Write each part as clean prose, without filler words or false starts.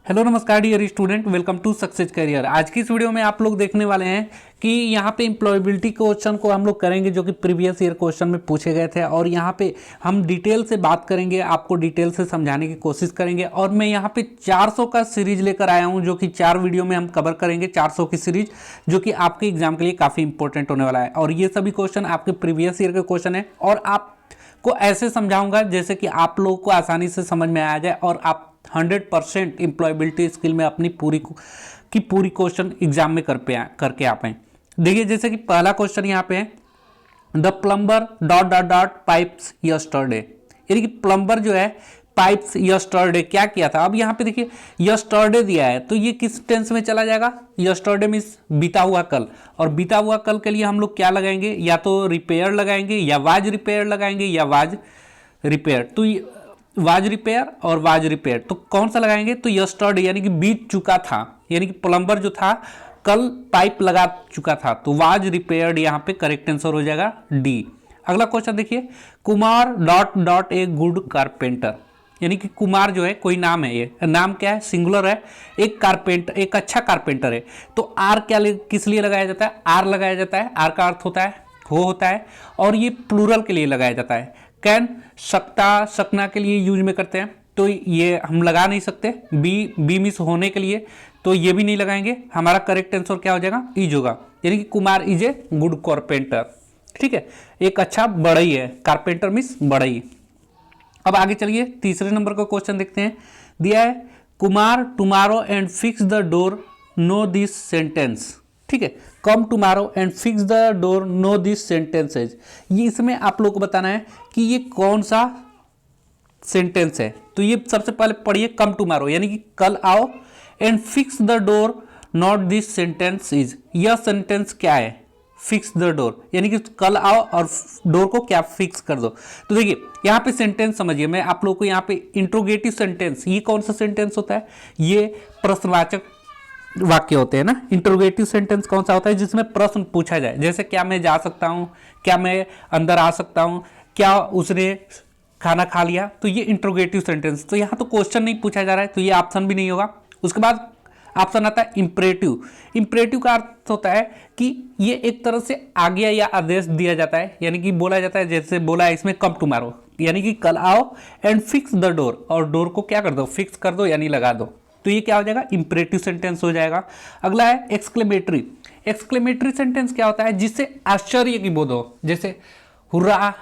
Hello नमस्कार dear student, welcome to success career. आज की इस वीडियो में आप लोग देखने वाले हैं कि यहाँ पे एम्प्लॉयबिलिटी क्वेश्चन को हम लोग करेंगे जो कि प्रीवियस ईयर क्वेश्चन में पूछे गए थे, और यहाँ पे हम डिटेल से बात करेंगे, आपको डिटेल से समझाने की कोशिश करेंगे। और मैं यहाँ पे 400 का सीरीज लेकर आया हूँ जो कि 4 वीडियो में हम कवर करेंगे। 400 की सीरीज जो कि आपके एग्जाम के लिए काफ़ी इंपॉर्टेंट होने वाला है, और ये सभी क्वेश्चन आपके प्रीवियस ईयर के क्वेश्चन है, और आपको ऐसे समझाऊंगा जैसे कि आप लोगों को आसानी से समझ में आ जाए और आप 100% एम्प्लॉयबिलिटी स्किल में अपनी पूरी क्वेश्चन एग्जाम में करके आ पाए। देखिए, जैसे कि पहला क्वेश्चन यहाँ पे है, the plumber dot dot dot pipes yesterday, यानी कि प्लम्बर जो है पाइप्स यस्टरडे क्या किया था। अब यहाँ पे देखिए यस्टरडे दिया है, तो ये किस टेंस में चला जाएगा। यस्टरडे मीन्स बीता हुआ कल, और बीता हुआ कल के लिए हम लोग क्या लगाएंगे, या तो रिपेयर लगाएंगे, या वाज रिपेयर लगाएंगे, या वाज रिपेयर। तो वाज रिपेयर और वाज रिपेयर, तो कौन सा लगाएंगे, तो यस्टरडे यानी कि बीत चुका था, यानी कि प्लम्बर जो था कल पाइप लगा चुका था, तो वाज रिपेयर्ड यहाँ पे करेक्ट आंसर हो जाएगा डी। अगला क्वेश्चन देखिए, Kumar dot dot a good carpenter, यानी कि कुमार जो है कोई नाम है, ये नाम क्या है, सिंगुलर है, एक कारपेंटर, एक अच्छा कारपेंटर है। तो आर क्या किस लिए लगाया जाता है, आर लगाया जाता है, आर का अर्थ होता है हो होता है, और ये प्लूरल के लिए लगाया जाता है। कैन सकता सकना के लिए यूज में करते हैं, तो ये हम लगा नहीं सकते। बी मिस होने के लिए, तो ये भी नहीं लगाएंगे। हमारा करेक्ट आंसर क्या हो जाएगा, इज होगा, यानी कि Kumar is a good carpenter. ठीक है, एक अच्छा बढ़ई है, कारपेंटर मीन्स बढ़ई। अब आगे चलिए, तीसरे नंबर का क्वेश्चन देखते हैं। दिया है, Kumar tomorrow and fix the door know this sentence. ठीक है, come tomorrow and fix the door know this sentences, ये इसमें आप लोग को बताना है कि ये कौन सा सेंटेंस है। तो ये सबसे पहले पढ़िए, कम टुमारो यानी कि कल आओ, and fix the door not this sentence is, यह सेंटेंस क्या है, फिक्स द डोर यानी कि कल आओ और डोर को क्या फिक्स कर दो। तो देखिए यहाँ पे सेंटेंस समझिए, मैं आप लोगों को यहाँ पे इंट्रोगेटिव सेंटेंस, ये कौन सा सेंटेंस होता है, ये प्रश्नवाचक वाक्य होते हैं ना। इंटरोगेटिव सेंटेंस कौन सा होता है, जिसमें प्रश्न पूछा जाए, जैसे क्या मैं जा सकता हूं, क्या मैं अंदर आ सकता हूं, क्या उसने खाना खा लिया, तो ये इंटरोगेटिव सेंटेंस। तो यहां तो क्वेश्चन नहीं पूछा जा रहा है, तो ये ऑप्शन भी नहीं होगा। उसके बाद ऑप्शन आता है इंपरेटिव। इंपरेटिव का अर्थ होता है कि ये एक तरह से आज्ञा या आदेश दिया जाता है, यानी कि बोला जाता है, जैसे बोला है इसमें कम टुमारो, यानी कि कल आओ एंड फिक्स द डोर, और डोर को क्या कर दो, फिक्स कर दो यानी लगा दो। तो ये क्या हो जाएगा, इंपरेटिव सेंटेंस हो जाएगा। अगला है एक्सक्लेमेटरी। एक्सक्लेमेटरी सेंटेंस क्या होता है, जिससे आश्चर्य की बोध हो, जैसे हुर्रा,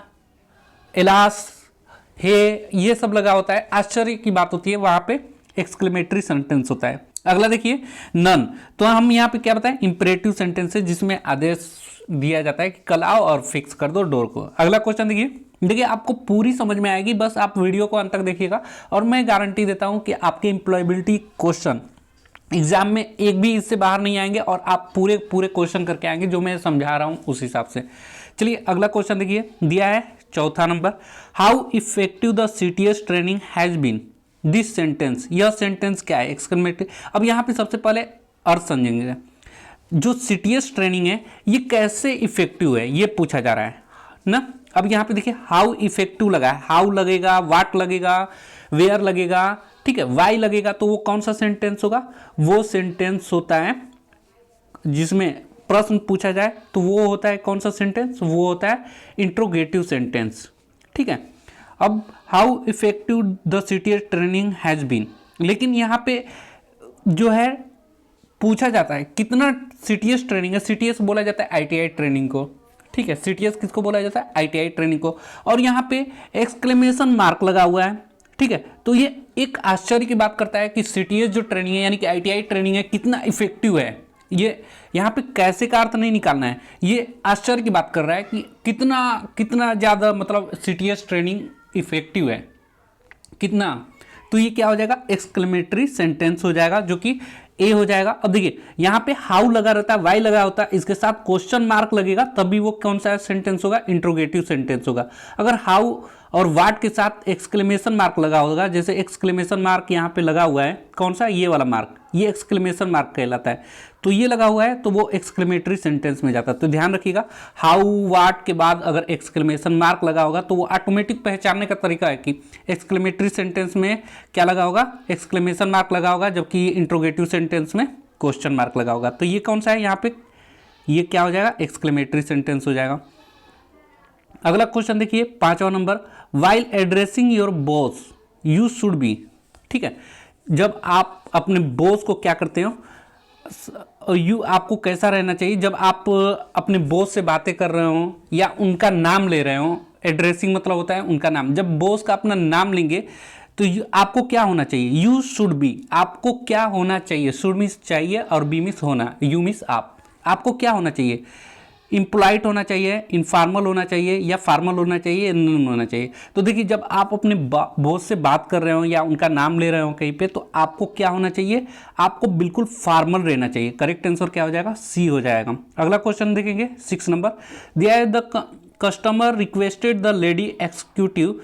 एलास, हे, ये सब लगा होता है, आश्चर्य की बात होती है, वहां पे एक्सक्लेमेटरी सेंटेंस होता है। अगला देखिए नन, तो हम यहाँ पे क्या बताएं, इंपरेटिव सेंटेंस है जिसमें आदेश दिया जाता है कि कल आओ और फिक्स कर दो डोर को। अगला क्वेश्चन देखिए आपको पूरी समझ में आएगी, बस आप वीडियो को अंत तक देखिएगा, और मैं गारंटी देता हूं कि आपके एम्प्लॉयबिलिटी क्वेश्चन एग्जाम में एक भी इससे बाहर नहीं आएंगे, और आप पूरे क्वेश्चन करके आएंगे जो मैं समझा रहा हूं उस हिसाब से। चलिए अगला क्वेश्चन देखिए, दिया है चौथा number, how effective the CTS training has been this sentence, यह सेंटेंस क्या है, एक्सक्लेमेटरी। अब यहाँ पे सबसे पहले अर्थ समझेंगे, जो सीटीएस ट्रेनिंग है ये कैसे इफेक्टिव है, ये पूछा जा रहा है ना। अब यहाँ पे देखिए हाउ इफेक्टिव लगा है, हाउ लगेगा, वाट लगेगा, वेयर लगेगा, ठीक है, वाई लगेगा, तो वो कौन सा सेंटेंस होगा, वो सेंटेंस होता है जिसमें प्रश्न पूछा जाए, तो वो होता है कौन सा सेंटेंस, वो होता है इंट्रोगेटिव सेंटेंस। ठीक है, अब how effective the CTS training has been, लेकिन यहाँ पे जो है पूछा जाता है कितना सीटीएस ट्रेनिंग है। सीटीएस बोला जाता है आईटीआई ट्रेनिंग को, ठीक है, सीटीएस किसको बोला जाता है, आईटीआई ट्रेनिंग को, और यहाँ पे एक्सक्लेमेशन मार्क लगा हुआ है। ठीक है, तो ये एक आश्चर्य की बात करता है कि सीटीएस जो ट्रेनिंग है यानी कि आईटीआई ट्रेनिंग है कितना इफेक्टिव है। ये यहाँ पे कैसे का अर्थ नहीं निकालना है, ये आश्चर्य की बात कर रहा है कि कितना ज़्यादा मतलब सीटीएस ट्रेनिंग इफेक्टिव है, कितना। तो ये क्या हो जाएगा, एक्सक्लेमेटरी सेंटेंस हो जाएगा, जो कि ए हो जाएगा। अब देखिए यहाँ पे हाउ लगा रहता है, वाई लगा होता है, इसके साथ क्वेश्चन मार्क लगेगा, तभी वो कौन सा सेंटेंस होगा, इंट्रोगेटिव सेंटेंस होगा। अगर हाउ और वाट के साथ एक्सक्लेमेशन मार्क लगा होगा, जैसे एक्सक्लेमेशन मार्क यहाँ पे लगा हुआ है, कौन सा, ये वाला मार्क, ये एक्सक्लेमेशन मार्क कहलाता है। तो ये लगा हुआ है तो वो एक्सक्लेमेटरी सेंटेंस में जाता है। तो ध्यान रखिएगा, हाउ वाट के बाद अगर एक्सक्लेमेशन मार्क लगा होगा तो वो ऑटोमेटिक पहचानने का तरीका है कि एक्सक्लेमेटरी सेंटेंस में क्या लगा होगा, एक्सक्लेमेशन मार्क लगा होगा, जबकि इंट्रोगेटिव सेंटेंस में क्वेश्चन मार्क लगा होगा। तो ये कौन सा है यहाँ पे, ये क्या हो जाएगा, एक्सक्लेमेटरी सेंटेंस हो जाएगा। अगला क्वेश्चन देखिए 5वां नंबर, while addressing your boss you should be. ठीक है, जब आप अपने बॉस को क्या करते हो, यू आपको कैसा रहना चाहिए जब आप अपने बॉस से बातें कर रहे हो या उनका नाम ले रहे हो। एड्रेसिंग मतलब होता है उनका नाम। जब बॉस का अपना नाम लेंगे तो आपको क्या होना चाहिए, यू शुड बी, आपको क्या होना चाहिए, शुड मीन्स चाहिए और बी मीन्स होना, यू मीन्स आपको क्या होना चाहिए, इम्पोलाइट होना चाहिए, इनफॉर्मल होना चाहिए या फॉर्मल होना चाहिए, नॉन होना चाहिए। तो देखिए जब आप अपने बॉस से बात कर रहे हो या उनका नाम ले रहे हो कहीं पे, तो आपको क्या होना चाहिए, आपको बिल्कुल फॉर्मल रहना चाहिए। करेक्ट आंसर क्या हो जाएगा, सी हो जाएगा। अगला क्वेश्चन देखेंगे 6 नंबर, दिया the customer requested the lady executive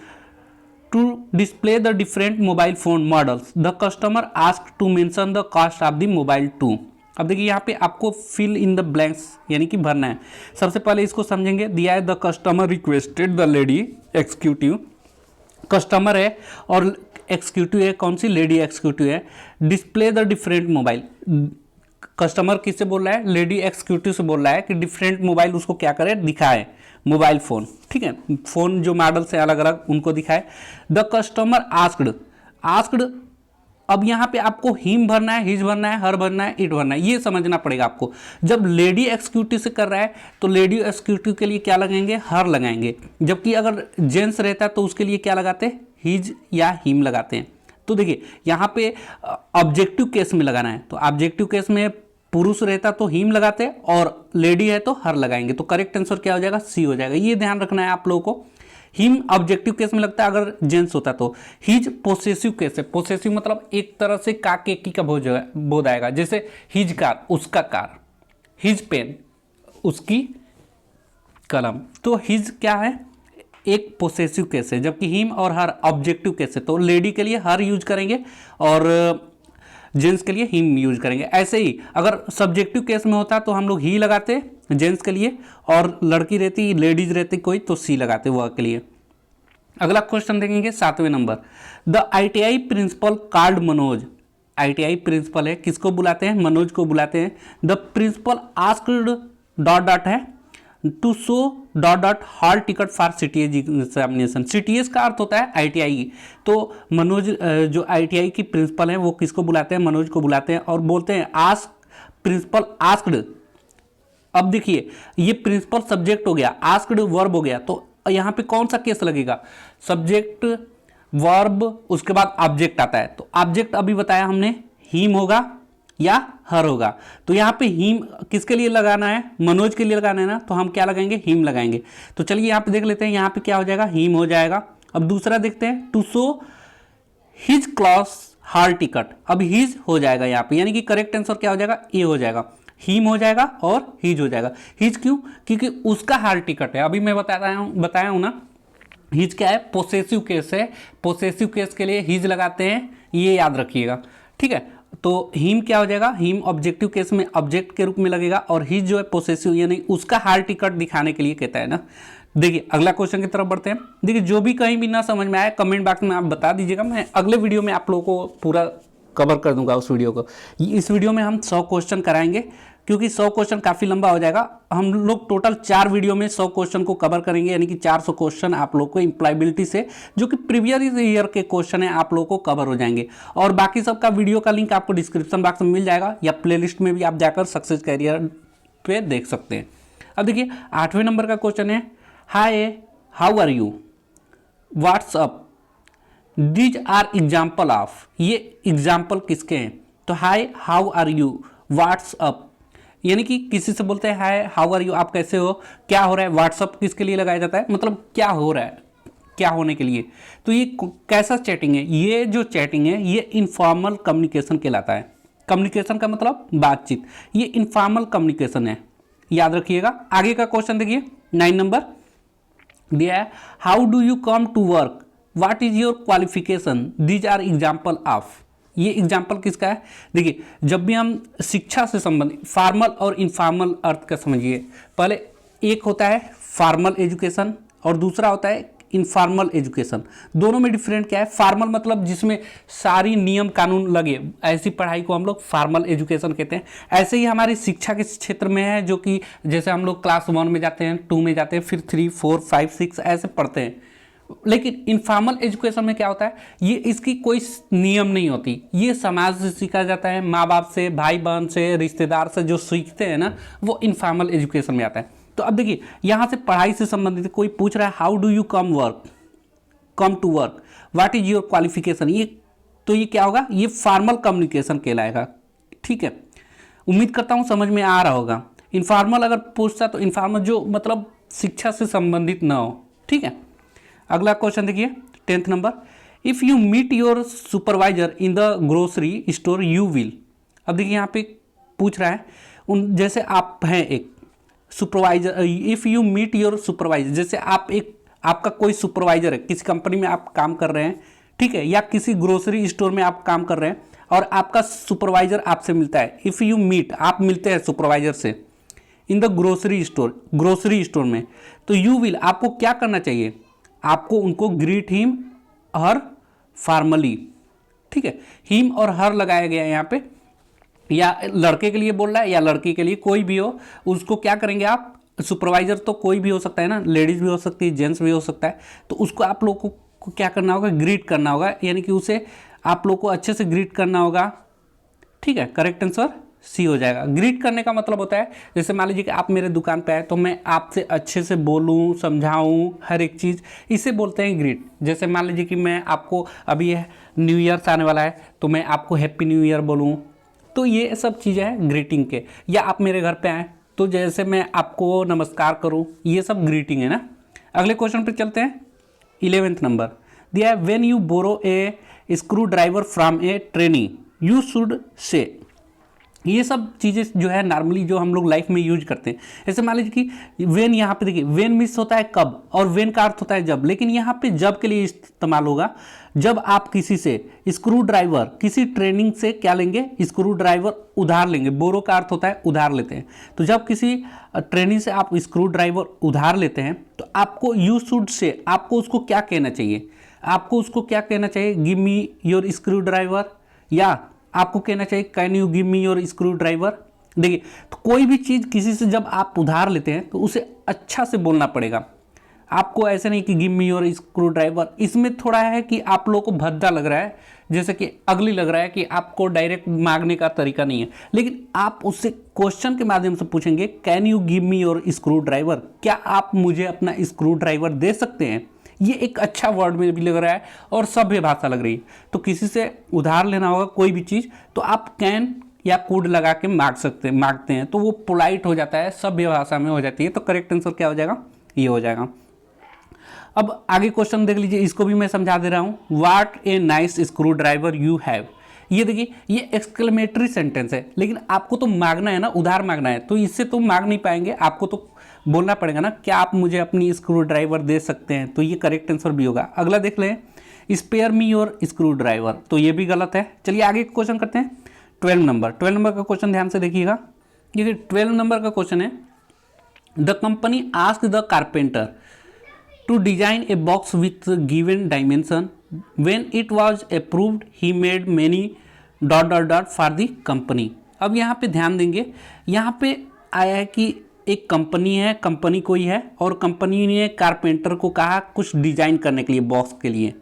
to display the different mobile phone models, the customer asked to mention the cost of the mobile too. अब देखिए यहाँ पे आपको फिल इन द ब्लैंक्स यानी कि भरना है। सबसे पहले इसको समझेंगे, दिया है the customer requested the lady executive, customer है और एग्जीक्यूटिव है, कौन सी, लेडी एग्जीक्यूटिव है। Display the different mobile, customer किससे बोल रहा है, लेडी एग्जीक्यूटिव से बोल रहा है कि डिफरेंट मोबाइल उसको क्या करे, दिखाए, मोबाइल फ़ोन। ठीक है, फ़ोन जो मॉडल से अलग अलग उनको दिखाए। द कस्टमर आस्क्ड, अब यहाँ पे आपको हिम भरना है, हिज भरना है, हर भरना है, इट भरना है, ये समझना पड़ेगा आपको। जब लेडी एग्जीक्यूटिव से कर रहा है तो लेडी एग्जीक्यूटिव के लिए क्या लगाएंगे, हर लगाएंगे, जबकि अगर जेंट्स रहता है तो उसके लिए क्या लगाते हैं, हिज या हिम लगाते हैं। तो देखिए यहाँ पे ऑब्जेक्टिव केस में लगाना है, तो ऑब्जेक्टिव केस में पुरुष रहता तो हिम लगाते और लेडी है तो हर लगाएंगे। तो करेक्ट आंसर क्या हो जाएगा, सी हो जाएगा। ये ध्यान रखना है आप लोगों को। हिम ऑब्जेक्टिव केस में लगता है अगर जेंट्स होता तो। हिज पोसेसिव केस है, पोसेसिव मतलब एक तरह से का के की का बोध आएगा, जैसे हिज कार, उसका कार, हिज पेन, उसकी कलम। तो हिज क्या है, एक पोसेसिव केस है, जबकि हिम और हर ऑब्जेक्टिव केस है। तो लेडी के लिए हर यूज करेंगे और जेंट्स के लिए हिम यूज करेंगे। ऐसे ही अगर सब्जेक्टिव केस में होता तो हम लोग ही लगाते जेंट्स के लिए, और लड़की रहती, लेडीज रहती कोई, तो सी लगाते वह के लिए। अगला क्वेश्चन देखेंगे 7वें नंबर, the ITI principal called Manoj. ITI principal है, किसको बुलाते हैं, मनोज को बुलाते हैं। The principal asked dot dot है to show dot dot hall ticket for CTS examination. CTS का अर्थ होता है ITI। तो मनोज जो ITI की प्रिंसिपल है वो किसको बुलाते हैं, मनोज को बुलाते हैं और बोलते हैं आस्क, प्रिंसिपल आस्क्ड। अब देखिए ये प्रिंसिपल सब्जेक्ट हो गया, आस्क्ड वर्ब हो गया, तो यहाँ पे कौन सा केस लगेगा, सब्जेक्ट वर्ब, उसके बाद ऑब्जेक्ट आता है। तो ऑब्जेक्ट अभी बताया हमने, हिम होगा या हर होगा। तो यहाँ पे हिम किसके लिए लगाना है, मनोज के लिए लगाना है ना, तो हम क्या लगाएंगे, हिम लगाएंगे। तो चलिए यहाँ पे देख लेते हैं, यहाँ पे क्या हो जाएगा, हिम हो जाएगा। अब दूसरा देखते हैं, to show his class hall ticket. अब हिज हो जाएगा यहाँ पे, यानी कि करेक्ट आंसर क्या हो जाएगा, ए हो जाएगा, हिम हो जाएगा और हिज हो जाएगा। हिज क्यों, क्योंकि उसका हॉल टिकट है। अभी मैं बताया हूँ ना, हिज क्या है, पोसेसिव केस है, पोसेसिव केस के लिए हिज लगाते हैं, ये याद रखिएगा। ठीक है, तो हिम क्या हो जाएगा, हिम ऑब्जेक्टिव केस में ऑब्जेक्ट के रूप में लगेगा, और हिज जो है पोसेसिव यानी उसका हॉल टिकट दिखाने के लिए कहता है ना। देखिए अगला क्वेश्चन की तरफ बढ़ते हैं। देखिए जो भी कहीं भी ना समझ में आए कमेंट बॉक्स में आप बता दीजिएगा, मैं अगले वीडियो में आप लोगों को पूरा कवर कर दूंगा उस वीडियो को। इस वीडियो में हम 100 क्वेश्चन कराएंगे, क्योंकि 100 क्वेश्चन काफ़ी लंबा हो जाएगा। हम लोग टोटल 4 वीडियो में 100 क्वेश्चन को कवर करेंगे, यानी कि 400 क्वेश्चन आप लोग को एम्प्लॉयबिलिटी से, जो कि प्रीवियस ईयर के क्वेश्चन है, आप लोगों को कवर हो जाएंगे। और बाकी सबका वीडियो का लिंक आपको डिस्क्रिप्शन बॉक्स में मिल जाएगा, या प्लेलिस्ट में भी आप जाकर सक्सेस कैरियर पे देख सकते हैं। अब देखिए 8वें नंबर का क्वेश्चन है, hi how are you, what's up, these are example of. ये एग्जाम्पल किसके हैं, तो hi how are you, what's up, यानी कि किसी से बोलते हैं हाय हाउ आर यू, आप कैसे हो, क्या हो रहा है। व्हाट्सअप किसके लिए लगाया जाता है, मतलब क्या हो रहा है, क्या होने के लिए। तो ये कैसा चैटिंग है, ये जो चैटिंग है ये इनफॉर्मल कम्युनिकेशन कहलाता है। कम्युनिकेशन का मतलब बातचीत, ये इनफॉर्मल कम्युनिकेशन है, याद रखिएगा। आगे का क्वेश्चन देखिए 9 नंबर, दिया है how do you come to work, what is your qualification, these are example of. ये एग्जाम्पल किसका है? देखिए, जब भी हम शिक्षा से संबंधित फॉर्मल और इनफॉर्मल अर्थ का समझिए। पहले एक होता है फॉर्मल एजुकेशन और दूसरा होता है इनफॉर्मल एजुकेशन। दोनों में डिफरेंट क्या है? फॉर्मल मतलब जिसमें सारी नियम कानून लगे, ऐसी पढ़ाई को हम लोग फॉर्मल एजुकेशन कहते हैं। ऐसे ही हमारी शिक्षा के क्षेत्र में है, जो कि जैसे हम लोग क्लास 1 में जाते हैं, 2 में जाते हैं, फिर 3, 4, 5, 6 ऐसे पढ़ते हैं। लेकिन इनफॉर्मल एजुकेशन में क्या होता है? ये इसकी कोई नियम नहीं होती, ये समाज से सीखा जाता है, माँ बाप से, भाई बहन से, रिश्तेदार से जो सीखते हैं ना, वो इनफॉर्मल एजुकेशन में आता है। तो अब देखिए, यहाँ से पढ़ाई से संबंधित कोई पूछ रहा है how do you come to work, what is your qualification, ये तो ये क्या होगा? ये फॉर्मल कम्युनिकेशन कहलाएगा। ठीक है, उम्मीद करता हूँ समझ में आ रहा होगा। इनफॉर्मल अगर पूछता तो इनफॉर्मल जो मतलब शिक्षा से संबंधित ना हो। ठीक है, अगला क्वेश्चन देखिए 10th number, if you meet your supervisor in the grocery store you will. अब देखिए यहाँ पे पूछ रहा है उन जैसे आप हैं एक supervisor, if you meet your supervisor, जैसे आप एक आपका कोई सुपरवाइजर है, किसी कंपनी में आप काम कर रहे हैं, ठीक है, या किसी ग्रोसरी स्टोर में आप काम कर रहे हैं और आपका सुपरवाइजर आपसे मिलता है। इफ़ यू मीट, आप मिलते हैं सुपरवाइजर से इन द ग्रोसरी स्टोर में, तो यू विल, आपको क्या करना चाहिए? आपको उनको ग्रीट हिम हर फॉर्मली। ठीक है, हिम और हर लगाया गया है यहाँ पे, या लड़के के लिए बोल रहा है या लड़की के लिए, कोई भी हो, उसको क्या करेंगे आप? सुपरवाइजर तो कोई भी हो सकता है ना, लेडीज भी हो सकती है, जेंट्स भी हो सकता है, तो उसको आप लोगों को क्या करना होगा? ग्रीट करना होगा, यानी कि उसे आप लोग को अच्छे से ग्रीट करना होगा। ठीक है, करेक्ट आंसर सी हो जाएगा। ग्रीट करने का मतलब होता है, जैसे मान लीजिए कि आप मेरे दुकान पे आए तो मैं आपसे अच्छे से बोलूं, समझाऊं, हर एक चीज़, इसे बोलते हैं ग्रीट। जैसे मान लीजिए कि मैं आपको, अभी न्यू ईयर आने वाला है तो मैं आपको हैप्पी न्यू ईयर बोलूं, तो ये सब चीज़ें हैं ग्रीटिंग के। या आप मेरे घर पे आए तो जैसे मैं आपको नमस्कार करूं, ये सब ग्रीटिंग है ना। अगले क्वेश्चन पे चलते हैं, 11th नंबर दिया है when you borrow a screw driver from a trainee you should say. ये सब चीज़ें जो है नॉर्मली जो हम लोग लाइफ में यूज करते हैं। जैसे मान लीजिए कि वेन, यहाँ पे देखिए वेन मिस होता है कब, और वेन का अर्थ होता है जब, लेकिन यहाँ पे जब के लिए इस्तेमाल होगा जब आप किसी से स्क्रू ड्राइवर, किसी ट्रेनिंग से क्या लेंगे? स्क्रू ड्राइवर उधार लेंगे। बोरो का अर्थ होता है उधार लेते हैं, तो जब किसी ट्रेनिंग से आप स्क्रू ड्राइवर उधार लेते हैं तो आपको यू शुड से, आपको उसको क्या कहना चाहिए? आपको उसको क्या कहना चाहिए? Give me your screw driver, या आपको कहना चाहिए can you give me your screw driver. देखिए, तो कोई भी चीज़ किसी से जब आप उधार लेते हैं तो उसे अच्छा से बोलना पड़ेगा आपको, ऐसे नहीं कि give me your screw driver. इसमें थोड़ा है कि आप लोगों को भद्दा लग रहा है, जैसे कि अगली लग रहा है, कि आपको डायरेक्ट मांगने का तरीका नहीं है, लेकिन आप उससे क्वेश्चन के माध्यम से पूछेंगे can you give me your screw driver, क्या आप मुझे अपना स्क्रू ड्राइवर दे सकते हैं। ये एक अच्छा वर्ड में भी लग रहा है और सभ्य भाषा लग रही है। तो किसी से उधार लेना होगा कोई भी चीज़ तो आप कैन या कुड लगा के मांगते हैं, तो वो पोलाइट हो जाता है, सभ्य भाषा में हो जाती है। तो करेक्ट आंसर क्या हो जाएगा? ये हो जाएगा। अब आगे क्वेश्चन देख लीजिए, इसको भी मैं समझा दे रहा हूँ। What a nice screw driver you have. ये देखिए, ये एक्सक्लेमेटरी सेंटेंस है, लेकिन आपको तो मांगना है ना, उधार मांगना है, तो इससे तो मांग नहीं पाएंगे, आपको तो बोलना पड़ेगा ना, क्या आप मुझे अपनी स्क्रू ड्राइवर दे सकते हैं, तो ये करेक्ट आंसर भी होगा। अगला देख लें, spare me your screw driver, तो ये भी गलत है। चलिए आगे क्वेश्चन करते हैं। 12 नंबर का क्वेश्चन ध्यान से देखिएगा। ये 12 नंबर का क्वेश्चन है, the company asked the carpenter to design a box with given dimension, when it was approved he made many ... for the company. अब यहाँ पे ध्यान देंगे, यहाँ पे आया है कि एक कंपनी है, कंपनी कोई है, और कंपनी ने कारपेंटर को कहा कुछ डिजाइन करने के लिए बॉक्स के लिए,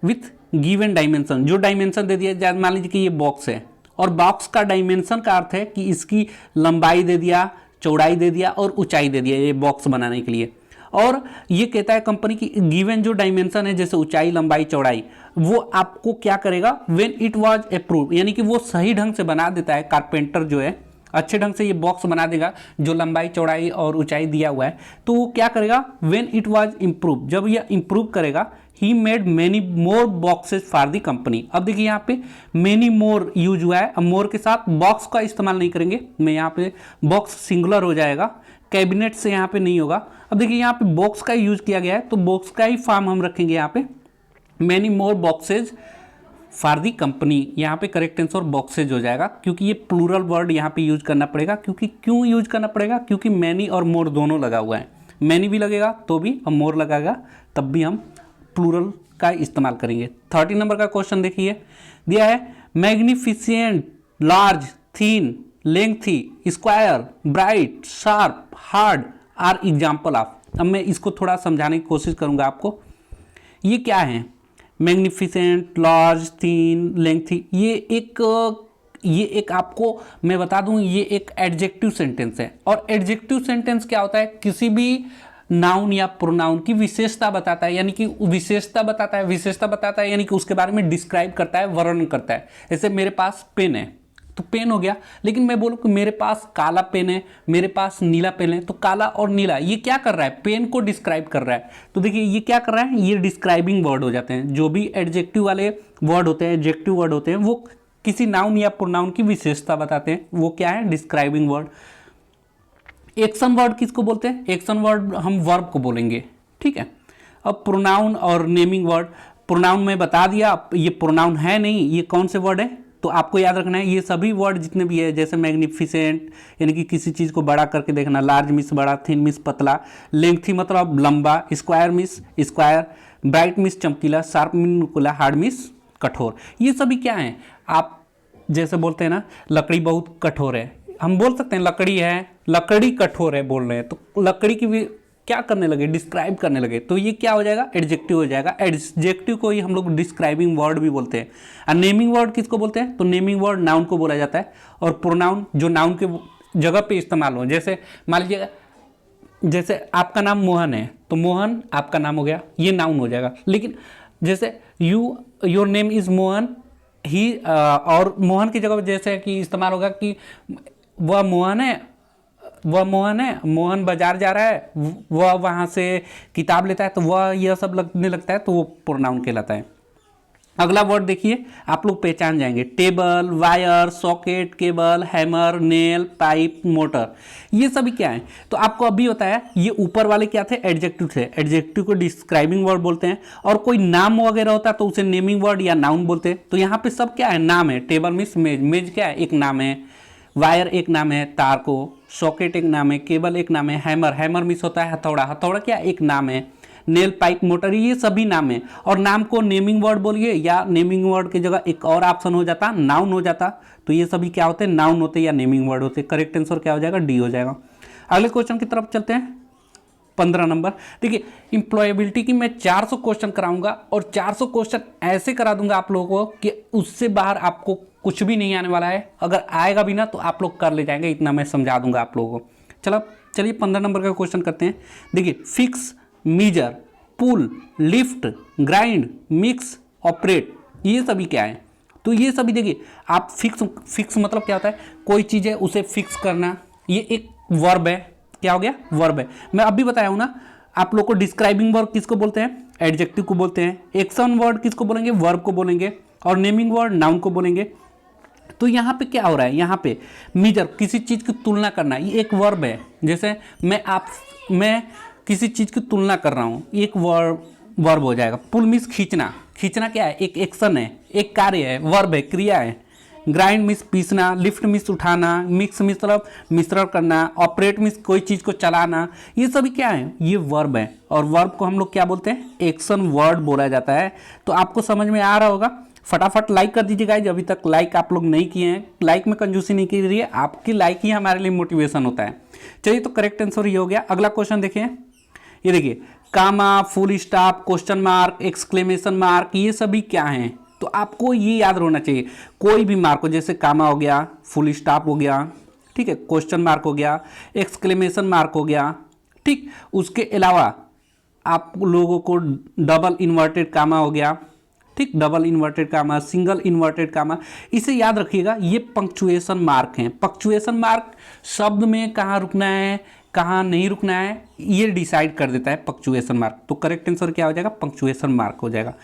विथ गिवन डायमेंशन, जो डायमेंशन दे दिया, मान लीजिए कि ये बॉक्स है और बॉक्स का डायमेंशन का अर्थ है कि इसकी लंबाई दे दिया, चौड़ाई दे दिया और ऊंचाई दे दिया ये बॉक्स बनाने के लिए। और ये कहता है कंपनी की गिवन जो डायमेंशन है, जैसे ऊंचाई, लंबाई, चौड़ाई, वो आपको क्या करेगा? व्हेन इट वाज अप्रूव्ड, यानी कि वो सही ढंग से बना देता है, कारपेंटर जो है अच्छे ढंग से ये बॉक्स बना देगा जो लंबाई, चौड़ाई और ऊंचाई दिया हुआ है। तो वो क्या करेगा? व्हेन इट वाज इम्प्रूव, जब यह इम्प्रूव करेगा, ही made many more boxes for the company. अब देखिए यहाँ पे मेनी मोर यूज हुआ है, अब मोर के साथ बॉक्स का इस्तेमाल नहीं करेंगे, मैं यहाँ पे बॉक्स सिंगुलर हो जाएगा, कैबिनेट से यहाँ पे नहीं होगा। अब देखिए यहाँ पे बॉक्स का यूज किया गया है, तो बॉक्स का ही फॉर्म हम रखेंगे यहाँ पे, many more boxes for the company. यहाँ पे करेक्ट आंसर बॉक्सेज हो जाएगा, क्योंकि ये प्लूरल वर्ड यहाँ पे यूज करना पड़ेगा। क्योंकि क्यों यूज करना पड़ेगा, क्योंकि मैनी और मोर दोनों लगा हुआ है, मैनी भी लगेगा तो भी, और मोर लगाएगा तब भी हम प्लूरल का इस्तेमाल करेंगे। 30 नंबर का क्वेश्चन देखिए, दिया है magnificent, large, thin, lengthy, square, bright, sharp, hard are example of. अब मैं इसको थोड़ा समझाने की कोशिश करूंगा आपको। ये क्या है, मैग्निफिसेंट, लार्ज, थीन, लेंथी, ये एक आपको मैं बता दूं, ये एक एडजेक्टिव सेंटेंस है। और एडजेक्टिव सेंटेंस क्या होता है, किसी भी नाउन या प्रोनाउन की विशेषता बताता है, यानी कि विशेषता बताता है यानी कि उसके बारे में डिस्क्राइब करता है, वर्णन करता है। जैसे मेरे पास पेन है तो पेन हो गया, लेकिन मैं बोलूं कि मेरे पास काला पेन है, मेरे पास नीला पेन है, तो काला और नीला ये क्या कर रहा है, पेन को डिस्क्राइब कर रहा है। तो देखिए ये क्या कर रहा है, ये डिस्क्राइबिंग वर्ड हो जाते हैं। जो भी एडजेक्टिव वाले वर्ड होते हैं, एडजेक्टिव वर्ड होते हैं, वो किसी नाउन या प्रोनाउन की विशेषता बताते हैं, वो क्या है, डिस्क्राइबिंग वर्ड। एक्शन वर्ड किसको बोलते हैं, एक्शन वर्ड हम वर्ब को बोलेंगे, ठीक है। अब प्रोनाउन और नेमिंग वर्ड, प्रोनाउन में बता दिया, ये प्रोनाउन है नहीं, ये कौन से वर्ड है, तो आपको याद रखना है ये सभी वर्ड जितने भी है, जैसे मैग्निफिसेंट यानी कि किसी चीज़ को बड़ा करके देखना, लार्ज मीन्स बड़ा, थिन मीन्स पतला, लेंथी मतलब लंबा, square means square, bright means चमकीला, शार्प मीन्स नुकीला, हार्ड मीन्स कठोर। ये सभी क्या हैं, आप जैसे बोलते हैं ना लकड़ी बहुत कठोर है, हम बोल सकते हैं लकड़ी है, लकड़ी कठोर है बोल रहे हैं, तो लकड़ी की भी क्या करने लगे, डिस्क्राइब करने लगे, तो ये क्या हो जाएगा, एडजेक्टिव हो जाएगा। एडजेक्टिव को ही हम लोग डिस्क्राइबिंग वर्ड भी बोलते हैं। और नेमिंग वर्ड किसको बोलते हैं, तो नेमिंग वर्ड नाउन को बोला जाता है। और प्रोनाउन जो नाउन के जगह पे इस्तेमाल हो, जैसे मान लीजिए जैसे आपका नाम मोहन है, तो मोहन आपका नाम हो गया, ये नाउन हो जाएगा। लेकिन जैसे योर नेम इज मोहन ही, और मोहन की जगह जैसे कि इस्तेमाल होगा कि वह मोहन है, मोहन बाजार जा रहा है, वह वहाँ से किताब लेता है, तो वह यह सब लगने लगता है, तो वो प्रोनाउन कहलाता है। अगला वर्ड देखिए, आप लोग पहचान जाएंगे, table, wire, socket, cable, hammer, nail, pipe, motor, ये सभी क्या है। तो आपको अभी बताया ये ऊपर वाले क्या थे, एडजेक्टिव थे। एडजेक्टिव को डिस्क्राइबिंग वर्ड बोलते हैं, और कोई नाम वगैरह होता है तो उसे नेमिंग वर्ड या नाउन बोलते हैं। तो यहाँ पे सब क्या है, नाम है। टेबल मीन्स मेज, मेज क्या है, एक नाम है। वायर एक नाम है तार को, सॉकेट एक नाम है, केबल एक नाम है, हैमर, हैमर मीन्स होता है हथौड़ा, हथौड़ा क्या एक नाम है, नेल, पाइप, मोटर, ये सभी नाम है। और नाम को नेमिंग वर्ड बोलिए, या नेमिंग वर्ड की जगह एक और ऑप्शन हो जाता, नाउन हो जाता, तो ये सभी क्या होते हैं, नाउन होते या नेमिंग वर्ड होते। करेक्ट आंसर क्या हो जाएगा, डी हो जाएगा। अगले क्वेश्चन की तरफ चलते हैं, 15 नंबर। देखिए इंप्लॉयबिलिटी की मैं 400 क्वेश्चन कराऊंगा, और 400 क्वेश्चन ऐसे करा दूंगा आप लोगों को कि उससे बाहर आपको कुछ भी नहीं आने वाला है। अगर आएगा भी ना तो आप लोग कर ले जाएंगे, इतना मैं समझा दूंगा आप लोगों को। चलिए 15 नंबर का क्वेश्चन करते हैं। देखिए फिक्स, मीजर, पुल, लिफ्ट, ग्राइंड, मिक्स, ऑपरेट, ये सभी क्या है, तो ये सभी देखिए आप फिक्स मतलब क्या होता है, कोई चीज़ है उसे फिक्स करना, ये एक वर्ब है। क्या हो गया, वर्ब है। मैं अभी बताया हूं ना आप लोग को, डिस्क्राइबिंग वर्ब किसको बोलते हैं, एडजेक्टिव को बोलते हैं। एक्शन वर्ड किसको बोलेंगे, वर्ब को बोलेंगे। और नेमिंग वर्ड नाउन को बोलेंगे। तो यहाँ पे क्या हो रहा है, यहाँ पे मीजर, किसी चीज़ की तुलना करना, ये एक वर्ब है। जैसे मैं किसी चीज़ की तुलना कर रहा हूँ, एक वर्ब हो जाएगा। पुल मीन्स खींचना, खींचना क्या है, एक एक्शन है, एक कार्य है, वर्ब है, क्रिया है। ग्राइंड मीन्स पीसना, लिफ्ट मीन्स उठाना, मिक्स मतलब मिश्रण करना, ऑपरेट मीन्स कोई चीज़ को चलाना, ये सभी क्या है, ये वर्ब है। और वर्ब को हम लोग क्या बोलते हैं, एक्शन वर्ड बोला जाता है। तो आपको समझ में आ रहा होगा। फटाफट लाइक कर दीजिए गाइस, अभी तक लाइक आप लोग नहीं किए हैं। लाइक में कंजूसी नहीं की रही है, आपकी लाइक ही हमारे लिए मोटिवेशन होता है। चलिए तो करेक्ट आंसर ये हो गया। अगला क्वेश्चन देखिए, ये देखिए comma, full stop, question mark, exclamation mark, ये सभी क्या हैं, तो आपको ये याद होना चाहिए। कोई भी मार्क हो, जैसे कामा हो गया, फुल स्टॉप हो गया, ठीक है, क्वेश्चन मार्क हो गया, एक्सक्लेमेशन मार्क हो गया, ठीक। उसके अलावा आप लोगों को डबल इन्वर्टेड कामा हो गया, ठीक, double inverted comma, single inverted comma, इसे याद रखिएगा, ये पंक्चुएशन मार्क हैं। पंक्चुएशन मार्क शब्द में कहाँ रुकना है, कहाँ नहीं रुकना है, ये डिसाइड कर देता है पंक्चुएशन मार्क। तो करेक्ट आंसर क्या हो जाएगा, पंक्चुएशन मार्क हो जाएगा।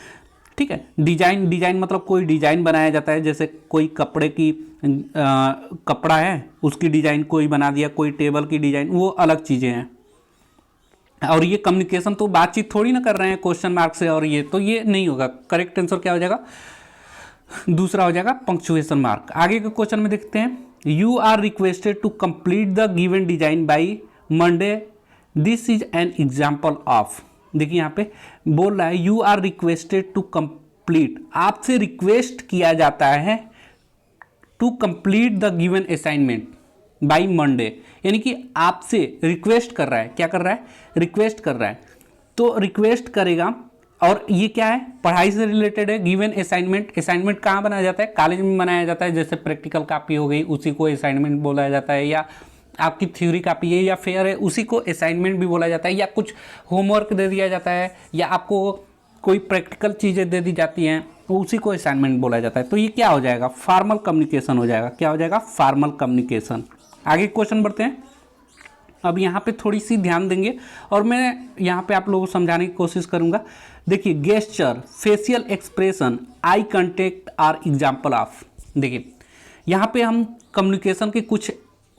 ठीक है। डिजाइन, डिजाइन मतलब कोई डिजाइन बनाया जाता है, जैसे कोई कपड़े की कपड़ा है उसकी डिजाइन कोई बना दिया, कोई टेबल की डिजाइन, वो अलग चीजें हैं। और ये कम्युनिकेशन तो बातचीत थोड़ी ना कर रहे हैं क्वेश्चन मार्क से, और ये तो ये नहीं होगा। करेक्ट आंसर क्या हो जाएगा? दूसरा हो जाएगा पंक्चुएशन मार्क। आगे के क्वेश्चन में देखते हैं, you are requested to complete the given design by Monday, this is an example of. देखिए यहाँ पे बोल रहा है you are requested to complete, आपसे रिक्वेस्ट किया जाता है to complete the given assignment by Monday, यानी कि आपसे रिक्वेस्ट कर रहा है। क्या कर रहा है? रिक्वेस्ट कर रहा है। तो रिक्वेस्ट करेगा, और ये क्या है? पढ़ाई से रिलेटेड है। गिवन असाइनमेंट, असाइनमेंट कहाँ बनाया जाता है? कॉलेज में बनाया जाता है। जैसे प्रैक्टिकल कॉपी हो गई, उसी को असाइनमेंट बोला जाता है, या आपकी थ्योरी कॉपी है या फेयर है, उसी को असाइनमेंट भी बोला जाता है। या कुछ होमवर्क दे दिया जाता है, या आपको कोई प्रैक्टिकल चीज़ें दे दी जाती हैं, तो उसी को असाइनमेंट बोला जाता है। तो ये क्या हो जाएगा? फॉर्मल कम्युनिकेशन हो जाएगा। क्या हो जाएगा? Formal communication. आगे क्वेश्चन बढ़ते हैं। अब यहाँ पे थोड़ी सी ध्यान देंगे, और मैं यहाँ पे आप लोगों को समझाने की कोशिश करूँगा। देखिए, gesture, facial expression, eye contact are example of. देखिए यहाँ पे हम कम्युनिकेशन के कुछ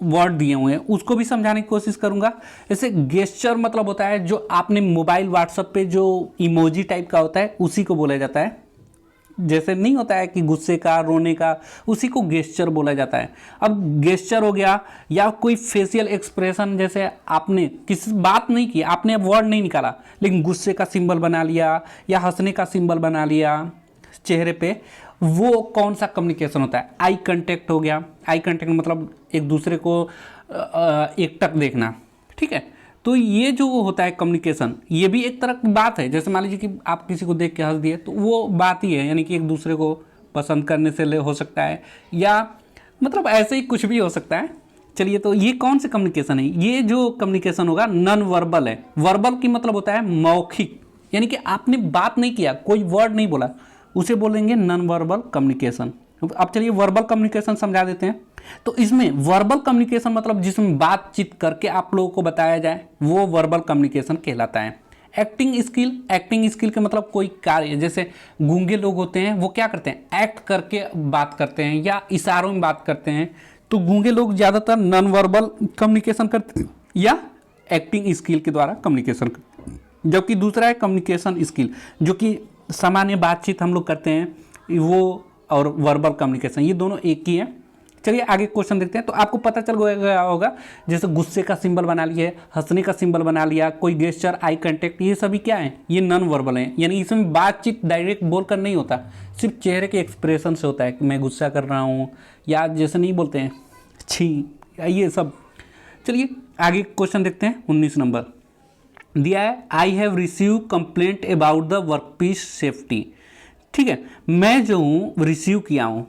वर्ड दिए हुए हैं, उसको भी समझाने की कोशिश करूंगा। जैसे गेस्चर मतलब होता है जो आपने मोबाइल व्हाट्सएप पे जो इमोजी टाइप का होता है, उसी को बोला जाता है। जैसे नहीं होता है कि गुस्से का, रोने का, उसी को गेस्चर बोला जाता है। अब गेस्चर हो गया, या कोई फेशियल एक्सप्रेशन, जैसे आपने किसी बात नहीं की, आपने अब वर्ड नहीं निकाला, लेकिन गुस्से का सिंबल बना लिया या हंसने का सिंबल बना लिया चेहरे पे, वो कौन सा कम्युनिकेशन होता है? आई कांटेक्ट हो गया। आई कांटेक्ट मतलब एक दूसरे को एकटक देखना, ठीक है। तो ये जो होता है कम्युनिकेशन, ये भी एक तरह की बात है। जैसे मान लीजिए कि आप किसी को देख के हंस दिए, तो वो बात ही है, यानी कि एक दूसरे को पसंद करने से हो सकता है, या मतलब ऐसे ही कुछ भी हो सकता है। चलिए, तो ये कौन से कम्युनिकेशन है? ये जो कम्युनिकेशन होगा नॉन वर्बल है। वर्बल की मतलब होता है मौखिक, यानी कि आपने बात नहीं किया, कोई वर्ड नहीं बोला, उसे बोलेंगे नॉन वर्बल कम्युनिकेशन। अब चलिए वर्बल कम्युनिकेशन समझा देते हैं। तो इसमें वर्बल कम्युनिकेशन मतलब जिसमें बातचीत करके आप लोगों को बताया जाए, वो वर्बल कम्युनिकेशन कहलाता है। एक्टिंग स्किल, एक्टिंग स्किल के मतलब कोई कार्य, जैसे गूंगे लोग होते हैं, वो क्या करते हैं? एक्ट करके बात करते हैं या इशारों में बात करते हैं। तो गूंगे लोग ज़्यादातर नॉन वर्बल कम्युनिकेशन करते हैं या एक्टिंग स्किल के द्वारा कम्युनिकेशन करते हैं। जबकि दूसरा है कम्युनिकेशन स्किल, जो कि सामान्य बातचीत हम लोग करते हैं, वो और वर्बल कम्युनिकेशन, ये दोनों एक ही हैं। चलिए आगे क्वेश्चन देखते हैं। तो आपको पता चल गया होगा, जैसे गुस्से का सिंबल बना लिया, हंसने का सिंबल बना लिया, कोई गेस्चर, आई कांटेक्ट, ये सभी क्या है? ये नॉन वर्बल हैं। यानी इसमें बातचीत डायरेक्ट बोलकर नहीं होता, सिर्फ चेहरे के एक्सप्रेशन से होता है कि मैं गुस्सा कर रहा हूँ, या जैसे नहीं बोलते हैं छी, ये सब। चलिए आगे क्वेश्चन देखते हैं। 19 नंबर दिया है, I have receive complaint about the workpiece safety. ठीक है, मैं जो हूँ रिसीव किया हूँ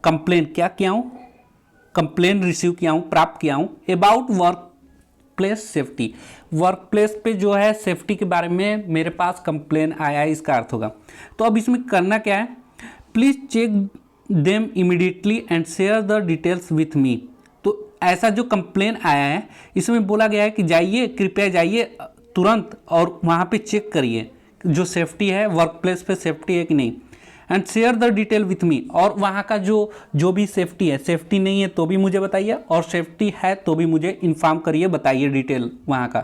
कंप्लेन, क्या किया हूँ? कंप्लेन रिसीव किया हूँ, प्राप्त किया हूँ about work place safety. Work place पे जो है सेफ्टी के बारे में मेरे पास कंप्लेन आया है, इसका अर्थ होगा। तो अब इसमें करना क्या है? Please check them immediately and share the details with me. तो ऐसा जो कंप्लेन आया है, इसमें बोला गया है कि जाइए, कृपया जाइए तुरंत और वहाँ पे चेक करिए जो सेफ्टी है, वर्क प्लेस पे सेफ्टी है कि नहीं, and share the detail with me. और वहाँ का जो भी सेफ्टी है, सेफ्टी नहीं है तो भी मुझे बताइए, और सेफ्टी है तो भी मुझे इन्फॉर्म करिए, बताइए डिटेल वहाँ का।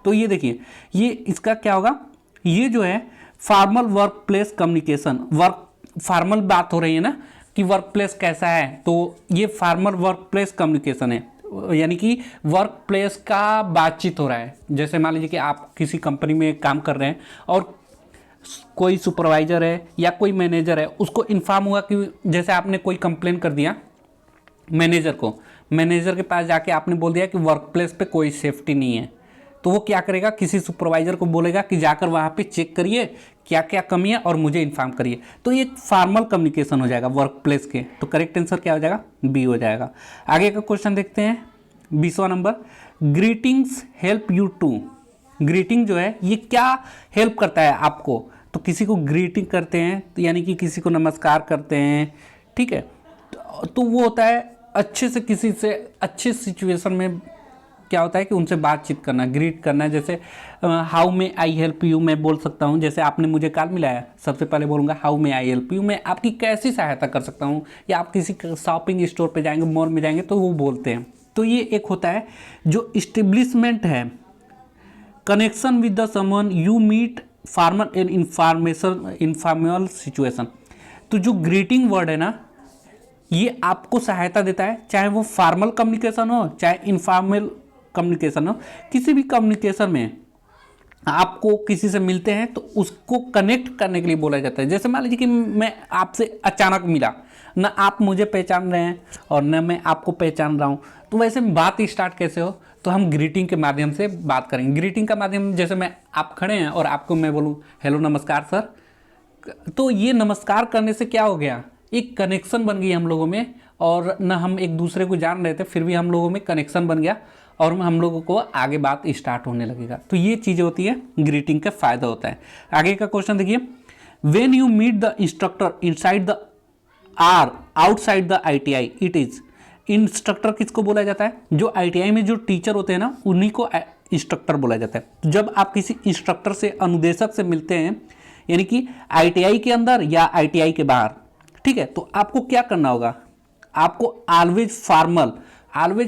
तो ये देखिए, ये इसका क्या होगा? ये जो है formal work place communication, work formal बात हो रही है ना कि वर्क प्लेस कैसा है, तो ये फॉर्मल वर्क प्लेस कम्युनिकेशन है, यानी कि वर्क प्लेस का बातचीत हो रहा है। जैसे मान लीजिए कि आप किसी कंपनी में काम कर रहे हैं और कोई सुपरवाइजर है या कोई मैनेजर है, उसको इन्फॉर्म हुआ कि जैसे आपने कोई कंप्लेन कर दिया मैनेजर को, मैनेजर के पास जाके आपने बोल दिया कि वर्क प्लेस पे कोई सेफ्टी नहीं है, तो वो क्या करेगा? किसी सुपरवाइजर को बोलेगा कि जाकर वहाँ पे चेक करिए क्या क्या कमी है और मुझे इन्फॉर्म करिए। तो ये फॉर्मल कम्युनिकेशन हो जाएगा वर्क प्लेस के। तो करेक्ट आंसर क्या हो जाएगा? बी हो जाएगा। आगे का क्वेश्चन देखते हैं, 20वां नंबर, greetings help you to. Greeting जो है ये क्या हेल्प करता है आपको? तो किसी को ग्रीटिंग करते हैं, तो यानी कि किसी को नमस्कार करते हैं, ठीक है, तो वो होता है अच्छे से, किसी से अच्छे सिचुएशन में क्या होता है कि उनसे बातचीत करना, ग्रीट करना। जैसे how may I help you मैं बोल सकता हूँ, जैसे आपने मुझे कॉल मिलाया, सबसे पहले बोलूँगा how may I help you, मैं आपकी कैसी सहायता कर सकता हूँ। या आप किसी शॉपिंग स्टोर पे जाएंगे, मॉल में जाएंगे तो वो बोलते हैं। तो ये एक होता है जो इस्टेब्लिशमेंट है, connection with the someone you meet formal in informal situation. तो जो ग्रीटिंग वर्ड है ना, ये आपको सहायता देता है, चाहे वो फार्मल कम्युनिकेशन हो चाहे इनफॉर्मल कम्युनिकेशन हो। किसी भी कम्युनिकेशन में आपको किसी से मिलते हैं तो उसको कनेक्ट करने के लिए बोला जाता है। जैसे मान लीजिए कि मैं आपसे अचानक मिला, ना आप मुझे पहचान रहे हैं और न मैं आपको पहचान रहा हूँ, तो वैसे बात स्टार्ट कैसे हो, तो हम ग्रीटिंग के माध्यम से बात करेंगे। ग्रीटिंग का माध्यम, जैसे मैं आप खड़े हैं और आपको मैं बोलूँ हेलो नमस्कार सर, तो ये नमस्कार करने से क्या हो गया, एक कनेक्शन बन गई हम लोगों में। और न हम एक दूसरे को जान रहे थे, फिर भी हम लोगों में कनेक्शन बन गया और हम लोगों को आगे बात स्टार्ट होने लगेगा। तो ये चीज़ें होती है, ग्रीटिंग का फ़ायदा होता है। आगे का क्वेश्चन देखिए, when you meet the instructor inside the or outside the ITI it is. Instructor किसको बोला जाता है, जो ITI में जो टीचर होते हैं ना, उन्हीं को इंस्ट्रक्टर बोला जाता है। तो जब आप किसी इंस्ट्रक्टर से, अनुदेशक से मिलते हैं, यानी कि ITI के अंदर या ITI के बाहर, ठीक है, तो आपको क्या करना होगा, आपको ऑलवेज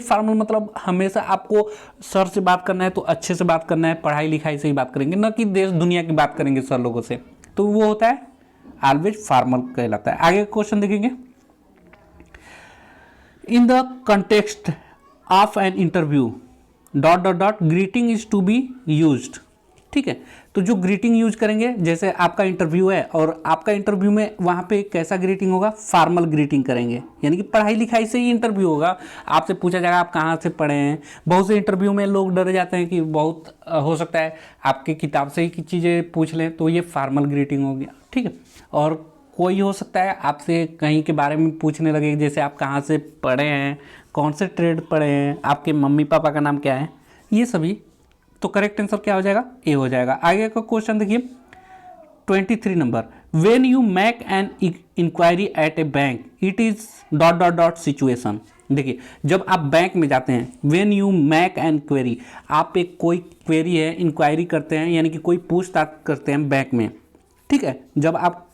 फॉर्मल मतलब हमेशा आपको सर से बात करना है तो अच्छे से बात करना है, पढ़ाई लिखाई से ही बात करेंगे, न कि देश दुनिया की बात करेंगे सर लोगों से। तो वो होता है ऑलवेज फॉर्मल कहलाता है। आगे क्वेश्चन देखेंगे, in the context of an interview ... greeting is to be used. ठीक है, तो जो ग्रीटिंग यूज करेंगे, जैसे आपका इंटरव्यू है और आपका इंटरव्यू में वहाँ पे कैसा ग्रीटिंग होगा, फॉर्मल ग्रीटिंग करेंगे, यानी कि पढ़ाई लिखाई से ही इंटरव्यू होगा। आपसे पूछा जाएगा आप कहाँ से पढ़े हैं। बहुत से इंटरव्यू में लोग डर जाते हैं कि बहुत हो सकता है आपके किताब से ही चीज़ें पूछ लें, तो ये फॉर्मल ग्रीटिंग हो गया। ठीक है, और कोई हो सकता है आपसे कहीं के बारे में पूछने लगे, जैसे आप कहाँ से पढ़े हैं, कौन से ट्रेड पढ़े हैं, आपके मम्मी पापा का नाम क्या है, ये सभी। तो करेक्ट आंसर क्या हो जाएगा, ए हो जाएगा। आगे का क्वेश्चन देखिए 23 number, when you make an inquiry at a bank it is ... situation. देखिए, जब आप बैंक में जाते हैं, when you make an query, आप एक कोई क्वेरी है, इंक्वायरी करते हैं, यानी कि कोई पूछताछ करते हैं बैंक में। ठीक है, जब आप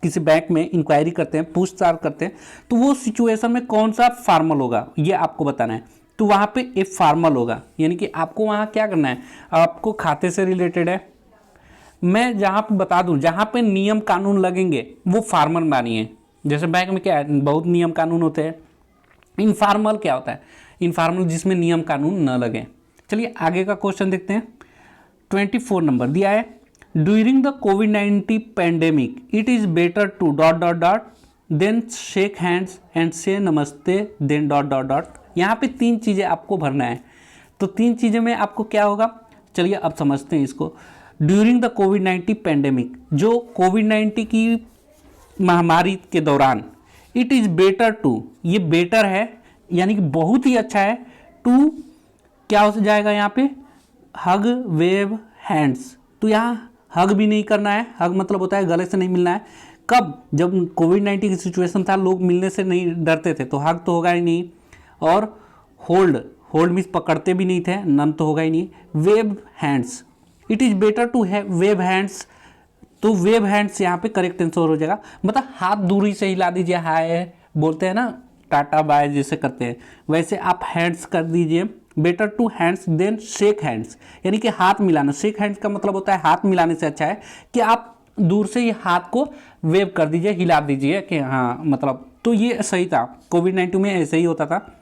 किसी बैंक में इंक्वायरी करते हैं, पूछताछ करते हैं, तो वो सिचुएशन में कौन सा फॉर्मल होगा ये आपको बताना है। तो वहाँ पे ए फॉर्मल होगा, यानी कि आपको वहाँ क्या करना है, आपको खाते से रिलेटेड है। मैं जहाँ पे बता दूँ, जहाँ पे नियम कानून लगेंगे वो फॉर्मल मानिए। जैसे बैंक में क्या है, बहुत नियम कानून होते हैं। इनफॉर्मल क्या होता है, इनफॉर्मल जिसमें नियम कानून न लगे। चलिए आगे का क्वेश्चन देखते हैं। 24 नंबर दिया है, ड्यूरिंग द कोविड-19 pandemic it is better to ... than shake hands and say नमस्ते देन ... यहाँ पे 3 चीज़ें आपको भरना है। तो 3 चीज़ें में आपको क्या होगा, चलिए अब समझते हैं इसको। ड्यूरिंग द कोविड-19 पैंडेमिक, जो कोविड-19 की महामारी के दौरान, इट इज़ बेटर टू, ये बेटर है यानी कि बहुत ही अच्छा है, टू क्या हो जाएगा यहाँ पे, हग वेव हैंड्स। तो यहाँ हग भी नहीं करना है, हग मतलब होता है गले से नहीं मिलना है। कब, जब कोविड-19 की सिचुएशन था, लोग मिलने से नहीं डरते थे, तो हग तो होगा ही नहीं। और होल्ड मीन्स पकड़ते भी नहीं थे, नन तो होगा ही नहीं। Wave hands, it is better to have wave hands, तो वेव हैंड्स यहाँ पे करेक्ट आंसर हो जाएगा। मतलब हाथ दूरी से हिला दीजिए, हाय बोलते हैं ना, टाटा बाय जैसे करते हैं, वैसे आप हैंड्स कर दीजिए। Better to hands than shake hands, यानी कि हाथ मिलाना। शेक हैंड्स का मतलब होता है हाथ मिलाने से अच्छा है कि आप दूर से ही हाथ को वेव कर दीजिए, हिला दीजिए कि हाँ, मतलब तो ये सही था। कोविड-19 में ऐसे ही होता था।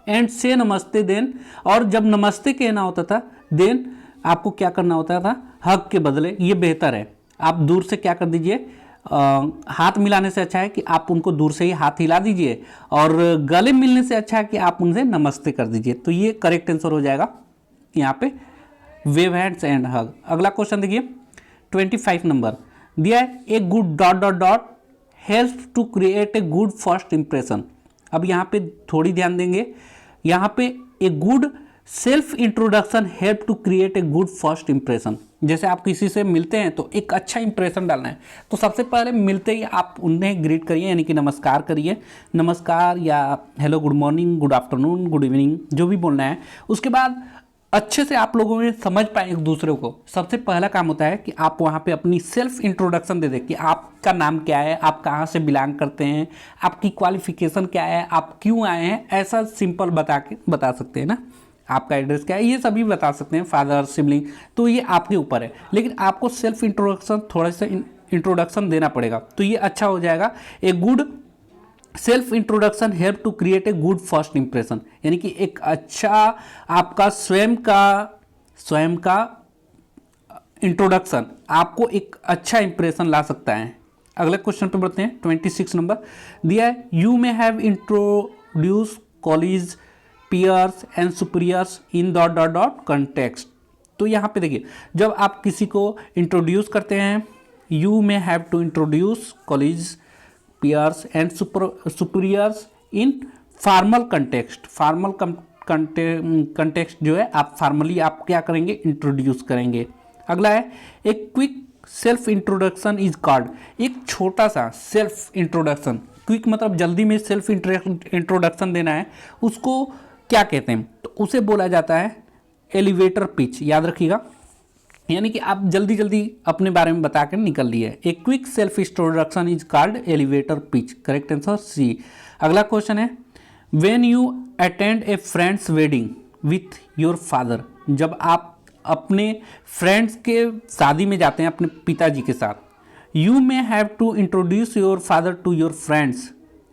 एंड से नमस्ते देन, और जब नमस्ते कहना होता था देन आपको क्या करना होता था, हग के बदले, ये बेहतर है। आप दूर से क्या कर दीजिए, हाथ मिलाने से अच्छा है कि आप उनको दूर से ही हाथ हिला दीजिए, और गले मिलने से अच्छा है कि आप उनसे नमस्ते कर दीजिए। तो ये करेक्ट आंसर हो जाएगा यहाँ पे, वेव हैंड्स एंड हग। अगला क्वेश्चन देखिए 25 नंबर दिया है, a good ... help to create a good first impression. अब यहाँ पे थोड़ी ध्यान देंगे, यहाँ पे a good self introduction help to create a good first impression, जैसे आप किसी से मिलते हैं तो एक अच्छा इंप्रेशन डालना है, तो सबसे पहले मिलते ही आप उन्हें ग्रीट करिए, यानी कि नमस्कार करिए, नमस्कार या hello, good morning, good afternoon, good evening, जो भी बोलना है। उसके बाद अच्छे से आप लोगों में समझ पाए एक दूसरे को। सबसे पहला काम होता है कि आप वहाँ पे अपनी सेल्फ इंट्रोडक्शन दे दें कि आपका नाम क्या है, आप कहाँ से बिलोंग करते हैं, आपकी क्वालिफिकेशन क्या है, आप क्यों आए हैं, ऐसा सिंपल बता सकते हैं ना। आपका एड्रेस क्या है, ये सभी बता सकते हैं, फादर, सिबलिंग, तो ये आपके ऊपर है। लेकिन आपको सेल्फ इंट्रोडक्शन, थोड़ा सा इंट्रोडक्शन देना पड़ेगा, तो ये अच्छा हो जाएगा। A good self introduction help to create a good first impression, यानी कि एक अच्छा आपका स्वयं का इंट्रोडक्शन आपको एक अच्छा इंप्रेशन ला सकता है। अगले क्वेश्चन पे बढ़ते हैं। 26 नंबर दिया है, you may have introduce college peers and superiors in dot dot dot context. तो यहाँ पे देखिए, जब आप किसी को इंट्रोड्यूस करते हैं, you may have to introduce college peers and superiors in formal context. Formal context जो है, आप फॉर्मली आप क्या करेंगे, इंट्रोड्यूस करेंगे। अगला है, एक quick self introduction is called. एक छोटा सा सेल्फ इंट्रोडक्शन, क्विक मतलब जल्दी में सेल्फ इंट्रोडक्शन देना है, उसको क्या कहते हैं, तो उसे बोला जाता है एलिवेटर पिच। याद रखिएगा, यानी कि आप जल्दी जल्दी अपने बारे में बता कर निकल लिए। A quick self introduction is called elevator pitch. Correct answer c. अगला क्वेश्चन है, when you attend a friend's wedding with your father. जब आप अपने फ्रेंड्स के शादी में जाते हैं अपने पिताजी के साथ, you may have to introduce your father to your friends.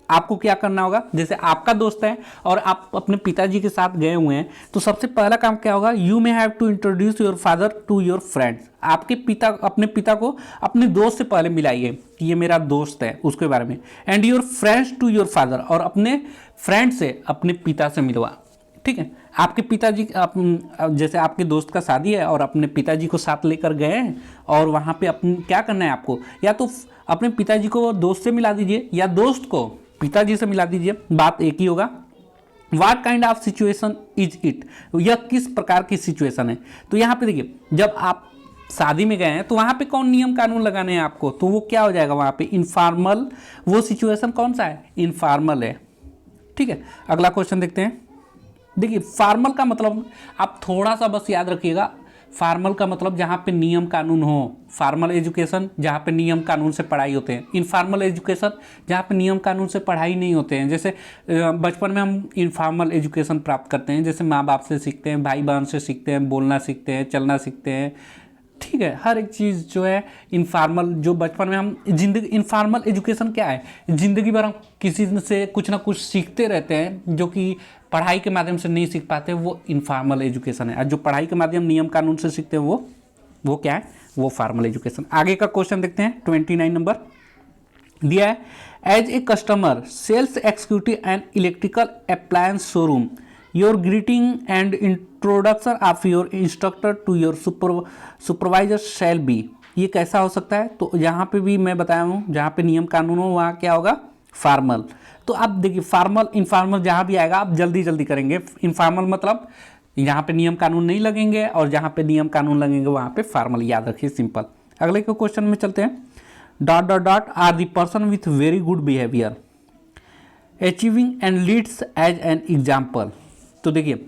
आपको क्या करना होगा, जैसे आपका दोस्त है और आप अपने पिताजी के साथ गए हुए हैं, तो सबसे पहला काम क्या होगा, you may have to introduce your father to your friends. आपके पिता अपने पिता को अपने दोस्त से पहले मिलाइए कि ये मेरा दोस्त है, उसके बारे में। And your friends to your father, और अपने फ्रेंड से अपने पिता से मिलवा। ठीक है, आपके पिताजी जैसे आपके दोस्त का शादी है और अपने पिताजी को साथ लेकर गए हैं, और वहाँ पे क्या करना है आपको, या तो अपने पिताजी को दोस्त से मिला दीजिए या दोस्त को पिताजी से मिला दीजिए, बात एक ही होगा। What kind of situation is it, यह किस प्रकार की सिचुएशन है। तो यहाँ पे देखिए, जब आप शादी में गए हैं तो वहाँ पे कौन नियम कानून लगाने हैं आपको, तो वो क्या हो जाएगा वहाँ पे, इनफॉर्मल। वो सिचुएशन कौन सा है, इनफॉर्मल है। ठीक है, अगला क्वेश्चन देखते हैं। देखिए, फॉर्मल का मतलब आप थोड़ा सा बस याद रखिएगा, फॉर्मल का मतलब जहाँ पे नियम कानून हो। फॉर्मल एजुकेशन जहाँ पे नियम कानून से पढ़ाई होते हैं, इनफॉर्मल एजुकेशन जहाँ पे नियम कानून से पढ़ाई नहीं होते हैं। जैसे बचपन में हम इनफॉर्मल एजुकेशन प्राप्त करते हैं, जैसे माँ बाप से सीखते हैं, भाई बहन से सीखते हैं, बोलना सीखते हैं, चलना सीखते हैं। ठीक है, हर एक चीज़ जो है इनफॉर्मल, जो बचपन में हम जिंदगी, इनफॉर्मल एजुकेशन क्या है, ज़िंदगी भर हम किसी से कुछ ना कुछ सीखते रहते हैं, जो कि पढ़ाई के माध्यम से नहीं सीख पाते, वो इनफॉर्मल एजुकेशन है। और जो पढ़ाई के माध्यम नियम कानून से सीखते हैं वो क्या है, वो फॉर्मल एजुकेशन। आगे का क्वेश्चन देखते हैं। 29 नंबर दिया है, as a customer sales executive and electrical appliance showroom, your greeting and introduction of your instructor to your supervisor shall be. ये कैसा हो सकता है, तो यहाँ पे भी मैं बताया हूँ, जहाँ पे नियम कानून हो वहाँ क्या होगा, फॉर्मल। तो आप देखिए, फॉर्मल इनफॉर्मल जहाँ भी आएगा आप जल्दी जल्दी करेंगे। इनफॉर्मल मतलब यहाँ पे नियम कानून नहीं लगेंगे, और जहाँ पे नियम कानून लगेंगे वहाँ पे फॉर्मल। याद रखिए, सिंपल। अगले के क्वेश्चन में चलते हैं। Dot dot dot are the person with very good behaviour achieving and leads as an example. तो देखिए,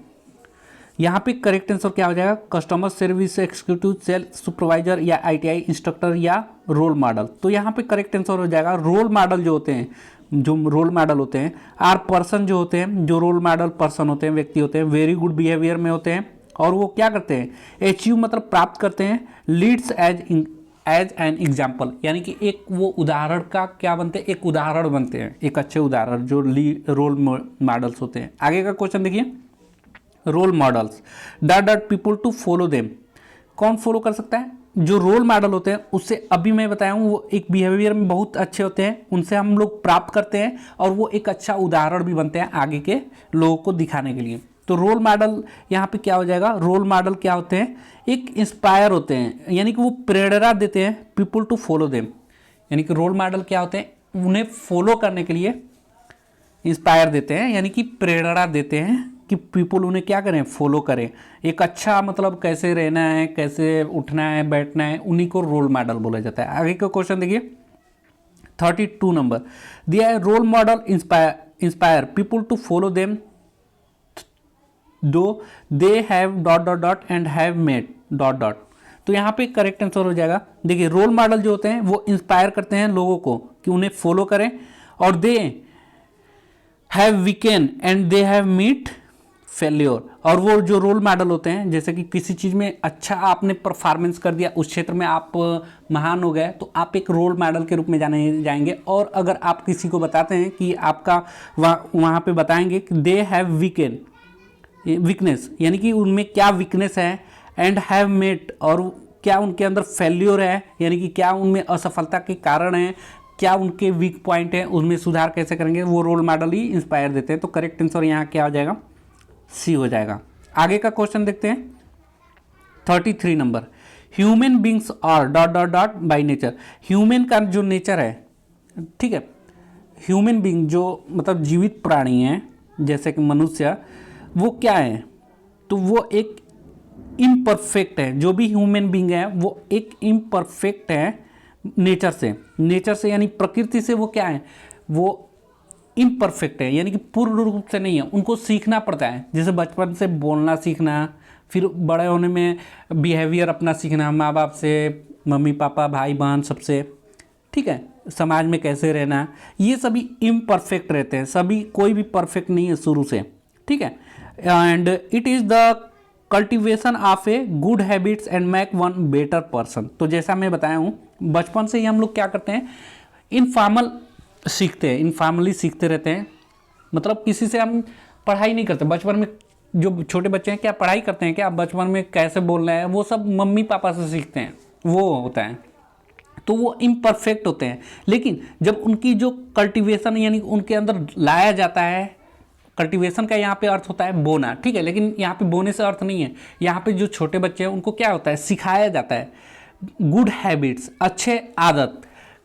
यहाँ पे करेक्ट आंसर क्या हो जाएगा, customer service executive, sales supervisor, या आईटीआई इंस्ट्रक्टर, या रोल मॉडल। तो यहाँ पे करेक्ट आंसर हो जाएगा रोल मॉडल। जो होते हैं, जो रोल मॉडल होते हैं, आर पर्सन जो होते हैं, जो रोल मॉडल पर्सन होते हैं, व्यक्ति होते हैं, वेरी गुड बिहेवियर में होते हैं, और वो क्या करते हैं, अचीव मतलब प्राप्त करते हैं, लीड्स एज एन एग्जाम्पल, यानी कि एक वो उदाहरण का क्या बनते हैं, एक उदाहरण बनते हैं, एक अच्छे उदाहरण जो रोल मॉडल्स होते हैं। आगे का क्वेश्चन देखिए, role models dot dot people to follow them. कौन फॉलो कर सकता है, जो रोल मॉडल होते हैं उससे, अभी मैं बताया हूँ, वो एक बिहेवियर में बहुत अच्छे होते हैं, उनसे हम लोग प्राप्त करते हैं, और वो एक अच्छा उदाहरण भी बनते हैं आगे के लोगों को दिखाने के लिए। तो रोल मॉडल यहाँ पे क्या हो जाएगा, रोल मॉडल क्या होते हैं, एक इंस्पायर होते हैं, यानी कि वो प्रेरणा देते हैं, पीपल टू फॉलो देम। यानी कि रोल मॉडल क्या होते हैं, उन्हें फॉलो करने के लिए इंस्पायर देते हैं, यानी कि प्रेरणा देते हैं कि पीपल उन्हें क्या करें, फॉलो करें। एक अच्छा मतलब कैसे रहना है, कैसे उठना है, बैठना है, उन्हीं को रोल मॉडल बोला जाता है। आगे का क्वेश्चन देखिए 32 नंबर दिया है, role model inspire people to follow them though they have dot dot dot and have made dot dot. तो यहाँ पे करेक्ट आंसर हो जाएगा। देखिए रोल मॉडल जो होते हैं वो इंस्पायर करते हैं लोगों को कि उन्हें फॉलो करें, और they have weekend and they have meet failure. और वो जो रोल मॉडल होते हैं, जैसे कि किसी चीज़ में अच्छा आपने परफॉर्मेंस कर दिया, उस क्षेत्र में आप महान हो गए, तो आप एक रोल मॉडल के रूप में जाने जाएंगे। और अगर आप किसी को बताते हैं कि आपका वहाँ पे बताएंगे कि दे हैव वीकनेस, यानी कि उनमें क्या वीकनेस है, एंड हैव मेट, और क्या उनके अंदर फेल्योर है, यानी कि क्या उनमें असफलता के कारण है, क्या उनके वीक पॉइंट है, उनमें सुधार कैसे करेंगे, वो रोल मॉडल ही इंस्पायर देते हैं। तो करेक्ट आंसर यहाँ क्या हो जाएगा, सी हो जाएगा। आगे का क्वेश्चन देखते हैं 33 number, human beings R dot dot dot by nature. Human का जो नेचर है, ठीक है, ह्यूमन बींग जो मतलब जीवित प्राणी हैं जैसे कि मनुष्य, वो क्या है, तो वो एक इम्परफेक्ट है। जो भी ह्यूमन बींग है वो एक इम्परफेक्ट है नेचर से यानी प्रकृति से वो क्या है, वो इम्परफेक्ट है, यानी कि पूर्ण रूप से नहीं है। उनको सीखना पड़ता है, जैसे बचपन से बोलना सीखना, फिर बड़े होने में बिहेवियर अपना सीखना, माँ बाप से, मम्मी पापा, भाई बहन सबसे, ठीक है, समाज में कैसे रहना, ये सभी इम्परफेक्ट रहते हैं। सभी, कोई भी परफेक्ट नहीं है शुरू से, ठीक है। And it is the cultivation of a good habits and make one better person. तो जैसा मैं बताया हूँ, बचपन से ही हम लोग क्या करते हैं, इनफॉर्मल सीखते हैं, इनफॉर्मली सीखते रहते हैं। मतलब किसी से हम पढ़ाई नहीं करते। बचपन में जो छोटे बच्चे हैं क्या पढ़ाई करते हैं क्या, बचपन में कैसे बोलना है वो सब मम्मी पापा से सीखते हैं, वो होता है। तो वो इम्परफेक्ट होते हैं, लेकिन जब उनकी जो कल्टिवेशन यानी उनके अंदर लाया जाता है, कल्टिवेशन का यहाँ पे अर्थ होता है बोना, ठीक है, लेकिन यहाँ पे बोने से अर्थ नहीं है। यहाँ पे जो छोटे बच्चे हैं उनको क्या होता है, सिखाया जाता है गुड हैबिट्स, अच्छे आदत।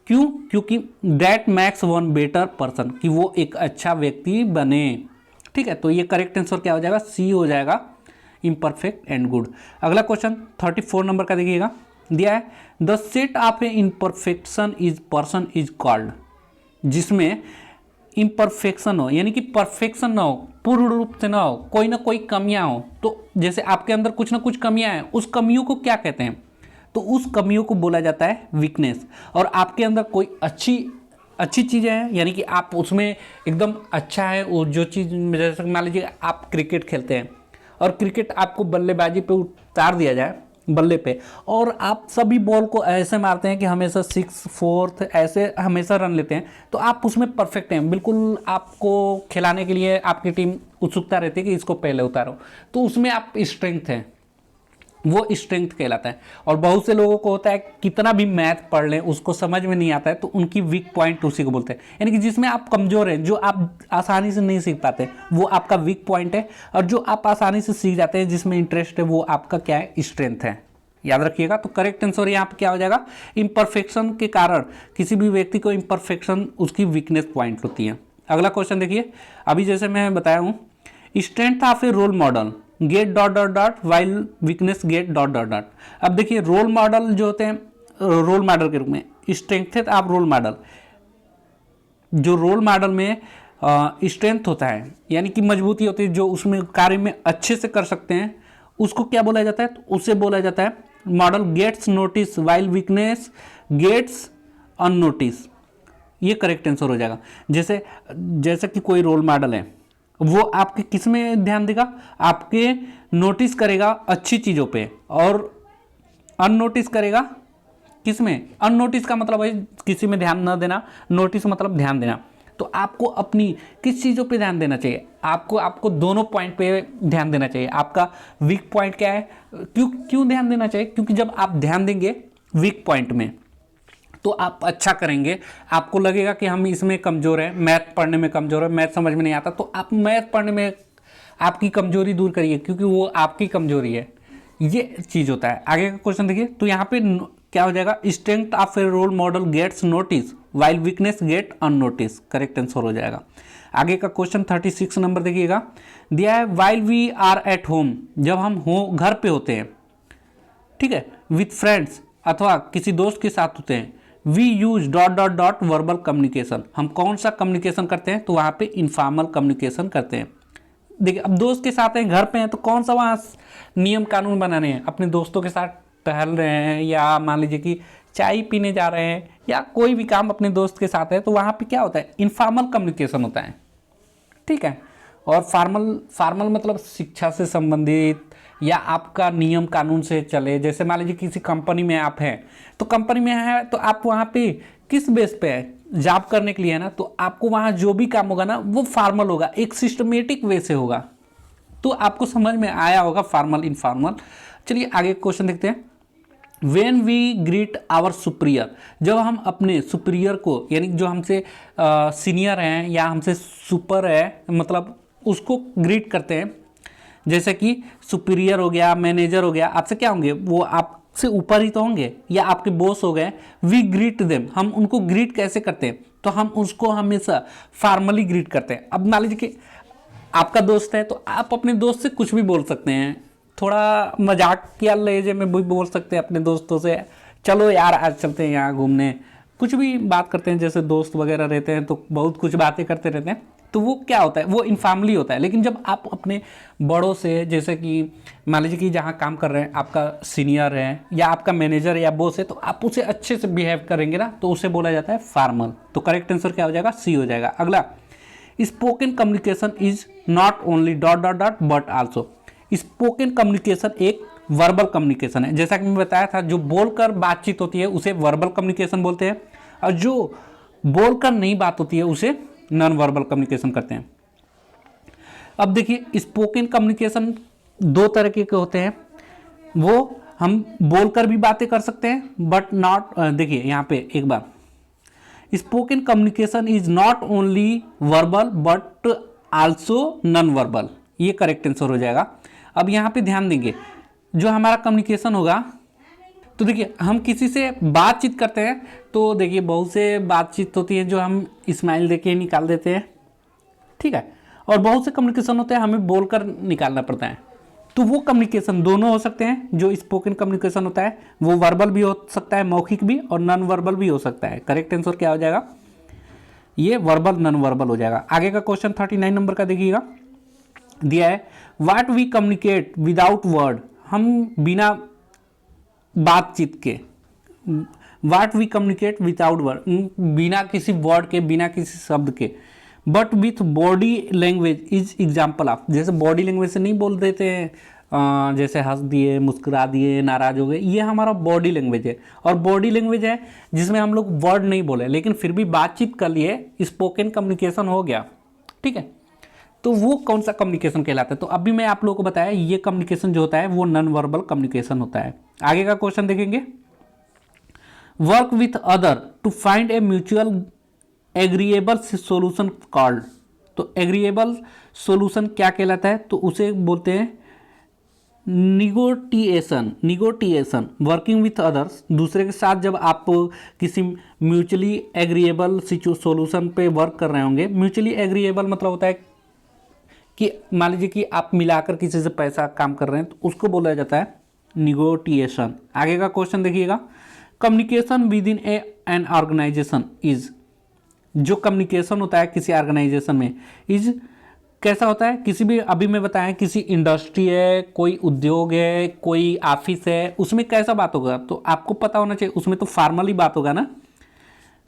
क्यों? क्योंकि that makes one better person, कि वो एक अच्छा व्यक्ति बने, ठीक है। तो ये करेक्ट आंसर क्या हो जाएगा, सी हो जाएगा, इम्परफेक्ट एंड गुड। अगला क्वेश्चन 34 नंबर का देखिएगा, दिया है the set of A imperfection is person is called. जिसमें इम्परफेक्शन हो, यानी कि परफेक्शन ना हो, पूर्ण रूप से ना हो, कोई ना कोई कमियां हो। तो जैसे आपके अंदर कुछ ना कुछ कमियां हैं, उस कमियों को क्या कहते हैं, तो उस कमियों को बोला जाता है वीकनेस। और आपके अंदर कोई अच्छी चीज़ें हैं, यानी कि आप उसमें एकदम अच्छा है, वो जो चीज़, जैसे मान लीजिए आप क्रिकेट खेलते हैं और क्रिकेट आपको बल्लेबाजी पे उतार दिया जाए, बल्ले पे, और आप सभी बॉल को ऐसे मारते हैं कि हमेशा 6, 4 ऐसे हमेशा रन लेते हैं, तो आप उसमें परफेक्ट हैं बिल्कुल। आपको खिलाने के लिए आपकी टीम उत्सुकता रहती है कि इसको पहले उतारो, तो उसमें आप स्ट्रेंथ हैं, वो स्ट्रेंथ कहलाता है। और बहुत से लोगों को होता है कितना भी मैथ पढ़ लें उसको समझ में नहीं आता है, तो उनकी वीक पॉइंट उसी को बोलते हैं, यानी कि जिसमें आप कमज़ोर हैं, जो आप आसानी से नहीं सीख पाते, वो आपका वीक पॉइंट है। और जो आप आसानी से सीख जाते हैं, जिसमें इंटरेस्ट है, वो आपका क्या है, स्ट्रेंथ है। याद रखिएगा। तो करेक्ट आंसर यहाँ पे क्या हो जाएगा, इम्परफेक्शन के कारण किसी भी व्यक्ति को इम्परफेक्शन उसकी वीकनेस पॉइंट होती है। अगला क्वेश्चन देखिए, अभी जैसे मैं बताया हूँ, strength of a role model get dot dot dot while weakness get dot dot dot. अब देखिए रोल मॉडल जो होते हैं, रोल मॉडल के रूप में स्ट्रेंथ ऑफ रोल मॉडल, जो रोल मॉडल में स्ट्रेंथ होता है, यानी कि मजबूती होती है, जो उसमें कार्य में अच्छे से कर सकते हैं, उसको क्या बोला जाता है, तो उसे बोला जाता है model gets notice while weakness gets unnotice. ये करेक्ट आंसर हो जाएगा। जैसे कि कोई रोल मॉडल है, वो आपके किस में ध्यान देगा, आपके नोटिस करेगा अच्छी चीज़ों पे, और अननोटिस करेगा किस में, अननोटिस का मतलब है किसी में ध्यान न देना, नोटिस मतलब ध्यान देना। तो आपको अपनी किस चीज़ों पे ध्यान देना चाहिए, आपको दोनों पॉइंट पे ध्यान देना चाहिए। आपका वीक पॉइंट क्या है, क्यों ध्यान देना चाहिए, क्योंकि जब आप ध्यान देंगे वीक पॉइंट में तो आप अच्छा करेंगे। आपको लगेगा कि हम इसमें कमज़ोर हैं, मैथ पढ़ने में कमज़ोर है, मैथ समझ में नहीं आता, तो आप मैथ पढ़ने में आपकी कमजोरी दूर करिए, क्योंकि वो आपकी कमजोरी है। ये चीज़ होता है। आगे का क्वेश्चन देखिए, तो यहाँ पे क्या हो जाएगा, strength of a role model gets notice while weakness get unnotice, correct answer हो जाएगा। आगे का क्वेश्चन 36 नंबर देखिएगा, दिया है while we are at home, जब हम घर पे होते हैं, ठीक है, विथ फ्रेंड्स अथवा किसी दोस्त के साथ होते हैं, we use dot dot dot verbal communication, हम कौन सा कम्युनिकेशन करते हैं, तो वहाँ पे इनफॉर्मल कम्युनिकेशन करते हैं। देखिए अब दोस्त के साथ हैं, घर पे हैं, तो कौन सा वहाँ नियम कानून बनाने हैं, अपने दोस्तों के साथ टहल रहे हैं या मान लीजिए कि चाय पीने जा रहे हैं या कोई भी काम अपने दोस्त के साथ है, तो वहाँ पे क्या होता है, इनफॉर्मल कम्युनिकेशन होता है, ठीक है। और फॉर्मल मतलब शिक्षा से संबंधित या आपका नियम कानून से चले, जैसे मान लीजिए किसी कंपनी में आप हैं, तो कंपनी में है तो आप वहाँ पे किस बेस पे है, जॉब करने के लिए है ना, तो आपको वहाँ जो भी काम होगा ना वो फॉर्मल होगा, एक सिस्टमेटिक वे से होगा। तो आपको समझ में आया होगा फॉर्मल इनफॉर्मल। चलिए आगे क्वेश्चन देखते हैं, when we greet our superior, जब हम अपने सुपीरियर को यानी जो हमसे सीनियर हैं या हमसे सुपर है मतलब उसको ग्रीट करते हैं, जैसे कि सुपीरियर हो गया, मैनेजर हो गया, आपसे क्या होंगे, वो आपसे ऊपर ही तो होंगे या आपके बॉस हो गए, वी ग्रीट देम, हम उनको ग्रीट कैसे करते हैं, तो हम उसको हमेशा फॉर्मली ग्रीट करते हैं। अब मान लीजिए कि आपका दोस्त है तो आप अपने दोस्त से कुछ भी बोल सकते हैं, थोड़ा मजाकिया लहजे में भी बोल सकते हैं अपने दोस्तों से, चलो यार आज चलते हैं यहाँ घूमने, कुछ भी बात करते हैं, जैसे दोस्त वगैरह रहते हैं तो बहुत कुछ बातें करते रहते हैं, तो वो क्या होता है, वो इनफॉर्मली होता है। लेकिन जब आप अपने बड़ों से, जैसे कि मान लीजिए कि जहाँ काम कर रहे हैं आपका सीनियर है या आपका मैनेजर या बॉस है, तो आप उसे अच्छे से बिहेव करेंगे ना, तो उसे बोला जाता है फॉर्मल। तो करेक्ट आंसर क्या हो जाएगा, सी हो जाएगा। अगला, spoken communication is not only dot dot dot but also, spoken communication एक वर्बल कम्युनिकेशन है, जैसा कि मैं बताया था, जो बोलकर बातचीत होती है उसे वर्बल कम्युनिकेशन बोलते हैं, और जो बोलकर नहीं बात होती है उसे नॉन वर्बल कम्युनिकेशन करते हैं। अब देखिए स्पोकन कम्युनिकेशन दो तरह के होते हैं, वो हम बोलकर भी बातें कर सकते हैं बट नॉट, देखिए यहाँ पे एक बार, spoken communication is not only verbal but also non verbal, ये करेक्ट आंसर हो जाएगा। अब यहाँ पे ध्यान देंगे, जो हमारा कम्युनिकेशन होगा, तो देखिए हम किसी से बातचीत करते हैं तो देखिए बहुत से बातचीत होती है जो हम स्माइल देके निकाल देते हैं, ठीक है, और बहुत से कम्युनिकेशन होते हैं हमें बोलकर निकालना पड़ता है। तो वो कम्युनिकेशन दोनों हो सकते हैं, जो स्पोकन कम्युनिकेशन होता है वो वर्बल भी हो सकता है, मौखिक भी, और नॉन वर्बल भी हो सकता है। करेक्ट आंसर क्या हो जाएगा, ये वर्बल नॉन वर्बल हो जाएगा। आगे का क्वेश्चन 39 नंबर का देखिएगा, दिया है what we communicate without word, हम बिना बातचीत के, what we communicate without word, बिना किसी वर्ड के, बिना किसी शब्द के, but with body language is example of, जैसे बॉडी लैंग्वेज से नहीं बोल देते हैं, जैसे हंस दिए, मुस्कुरा दिए, नाराज हो गए, ये हमारा बॉडी लैंग्वेज है। और बॉडी लैंग्वेज है जिसमें हम लोग वर्ड नहीं बोले लेकिन फिर भी बातचीत कर लिए, स्पोकन कम्युनिकेशन हो गया, ठीक है। तो वो कौन सा कम्युनिकेशन कहलाता है, तो अभी मैं आप लोगों को बताया ये कम्युनिकेशन जो होता है वो नॉन वर्बल कम्युनिकेशन होता है। आगे का क्वेश्चन देखेंगे, work with other to find a mutual agreeable solution called, तो एग्रीएबल सोल्यूशन क्या कहलाता है, तो उसे बोलते हैं निगोटिएशन, वर्किंग विथ अदर्स, दूसरे के साथ जब आप किसी म्यूचुअली एग्रीएबल सोल्यूशन पे वर्क कर रहे होंगे। म्यूचुअली एग्रीएबल मतलब होता है कि मान लीजिए कि आप मिलाकर किसी से पैसा काम कर रहे हैं, तो उसको बोला जाता है निगोटिएशन। आगे का क्वेश्चन देखिएगा, communication within an organisation is, जो कम्युनिकेशन होता है किसी ऑर्गेनाइजेशन में, इज कैसा होता है, किसी भी, अभी मैं बताया किसी इंडस्ट्री है, कोई उद्योग है, कोई ऑफिस है, उसमें कैसा बात होगा, तो आपको पता होना चाहिए, उसमें तो फॉर्मली बात होगा ना,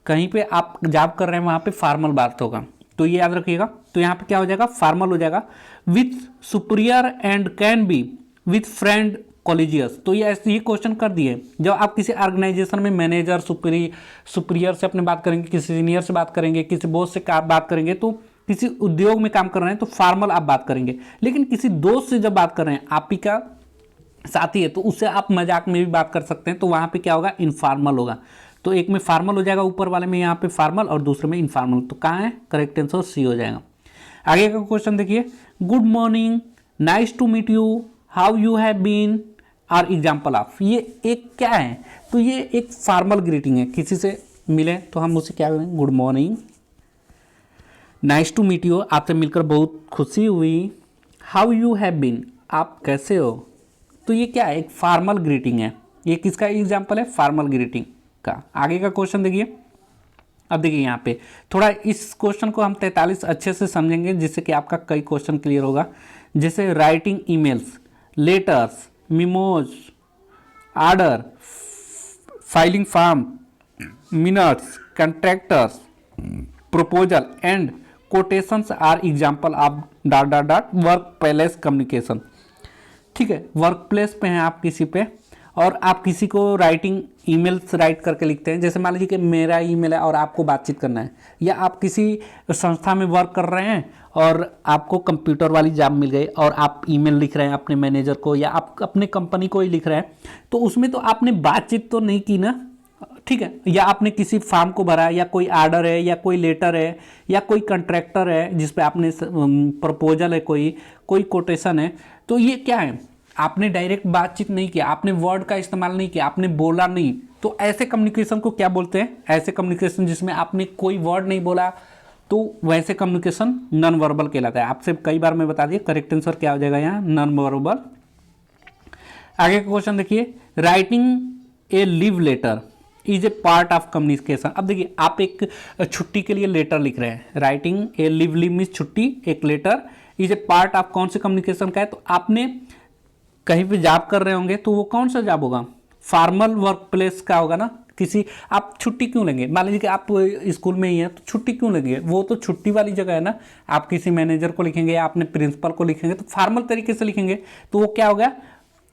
कहीं पे आप जॉब कर रहे हैं वहाँ पे फॉर्मल बात होगा, तो ये याद रखिएगा। तो यहाँ पे क्या हो जाएगा, फॉर्मल हो जाएगा, with superior and can be with friend colleagues. तो ये क्वेश्चन कर दिए, जब आप किसी ऑर्गेनाइजेशन में मैनेजर सुपीरियर से अपने बात करेंगे, किसी सीनियर से बात करेंगे, किसी बॉस से बात करेंगे, तो किसी उद्योग में काम कर रहे हैं तो फॉर्मल आप बात करेंगे। लेकिन किसी दोस्त से जब बात कर रहे हैं, आप ही का साथी है, तो उससे आप मजाक में भी बात कर सकते हैं, तो वहाँ पे क्या होगा, इनफॉर्मल होगा। तो एक में फॉर्मल हो जाएगा, ऊपर वाले में यहाँ पे फॉर्मल और दूसरे में इनफॉर्मल, तो कहाँ है, करेक्ट आंसर सी हो जाएगा। आगे का क्वेश्चन देखिए, good morning, nice to meet you, how you have been are example of, ये एक क्या है, तो ये एक फॉर्मल ग्रीटिंग है, किसी से मिले तो हम उसे क्या करेंगे, good morning, nice to meet you, आपसे मिलकर बहुत खुशी हुई। हाउ यू हैव बीन, आप कैसे हो। तो ये क्या है, एक फॉर्मल ग्रीटिंग है। ये किसका एग्जाम्पल है, फॉर्मल ग्रीटिंग का। आगे का क्वेश्चन देखिए। अब देखिए यहाँ पे थोड़ा इस क्वेश्चन को हम 43 अच्छे से समझेंगे, जिससे कि आपका कई क्वेश्चन क्लियर होगा। जैसे writing emails, letters, memos, order, filing form, minutes, contractors, proposal and quotations are example of dot dot dot work place communication. ठीक है, वर्क प्लेस पे हैं आप किसी पे, और आप किसी को राइटिंग ईमेल्स राइट करके लिखते हैं। जैसे मान लीजिए कि मेरा ईमेल है और आपको बातचीत करना है, या आप किसी संस्था में वर्क कर रहे हैं और आपको कंप्यूटर वाली जॉब मिल गई और आप ईमेल लिख रहे हैं अपने मैनेजर को, या आप अपने कंपनी को ही लिख रहे हैं, तो उसमें तो आपने बातचीत तो नहीं की ना। ठीक है, या आपने किसी फॉर्म को भरा, या कोई आर्डर है, या कोई लेटर है, या कोई कंट्रैक्टर है जिस पे आपने प्रपोजल है, कोई कोटेशन है, तो ये क्या है, आपने डायरेक्ट बातचीत नहीं किया, आपने वर्ड का इस्तेमाल नहीं किया, आपने बोला नहीं। तो ऐसे कम्युनिकेशन को क्या बोलते हैं, ऐसे कम्युनिकेशन जिसमें आपने कोई वर्ड नहीं बोला, तो वैसे कम्युनिकेशन नॉन वर्बल कहलाता है। आपसे कई बार मैं बता दिया, करेक्ट आंसर क्या हो जाएगा यहाँ, नॉन वर्बल। आगे का क्वेश्चन देखिए, writing a leave letter is a part of communication. अब देखिए, आप एक छुट्टी के लिए लेटर लिख रहे हैं, राइटिंग ए लीव मीन्स छुट्टी, एक letter is a part of कौन से कम्युनिकेशन का है, तो आपने कहीं पे जॉब कर रहे होंगे, तो वो कौन सा जॉब होगा, फॉर्मल वर्क प्लेस का होगा ना। किसी आप छुट्टी क्यों लेंगे, मान लीजिए कि आप स्कूल में ही हैं, तो छुट्टी क्यों लेंगे, वो तो छुट्टी वाली जगह है ना। आप किसी मैनेजर को लिखेंगे या अपने प्रिंसिपल को लिखेंगे, तो फॉर्मल तरीके से लिखेंगे, तो वो क्या होगा,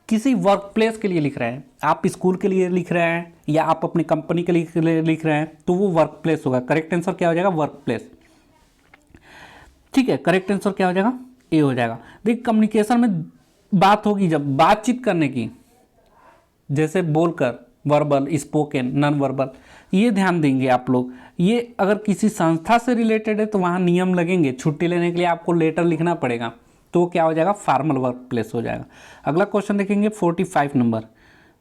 किसी वर्क प्लेस के लिए लिख रहे हैं। आप स्कूल के लिए लिख रहे हैं या आप अपनी कंपनी के लिए लिख रहे हैं, तो वो वर्क प्लेस होगा। करेक्ट आंसर क्या हो जाएगा, वर्क प्लेस। ठीक है, करेक्ट आंसर क्या हो जाएगा, ए हो जाएगा। देखिए, कम्युनिकेशन में बात होगी जब बातचीत करने की, जैसे बोलकर, वर्बल, स्पोकन, नॉन वर्बल, ये ध्यान देंगे आप लोग। ये अगर किसी संस्था से रिलेटेड है तो वहाँ नियम लगेंगे, छुट्टी लेने के लिए आपको लेटर लिखना पड़ेगा, तो क्या हो जाएगा, फॉर्मल वर्क प्लेस हो जाएगा। अगला क्वेश्चन देखेंगे, 45 नंबर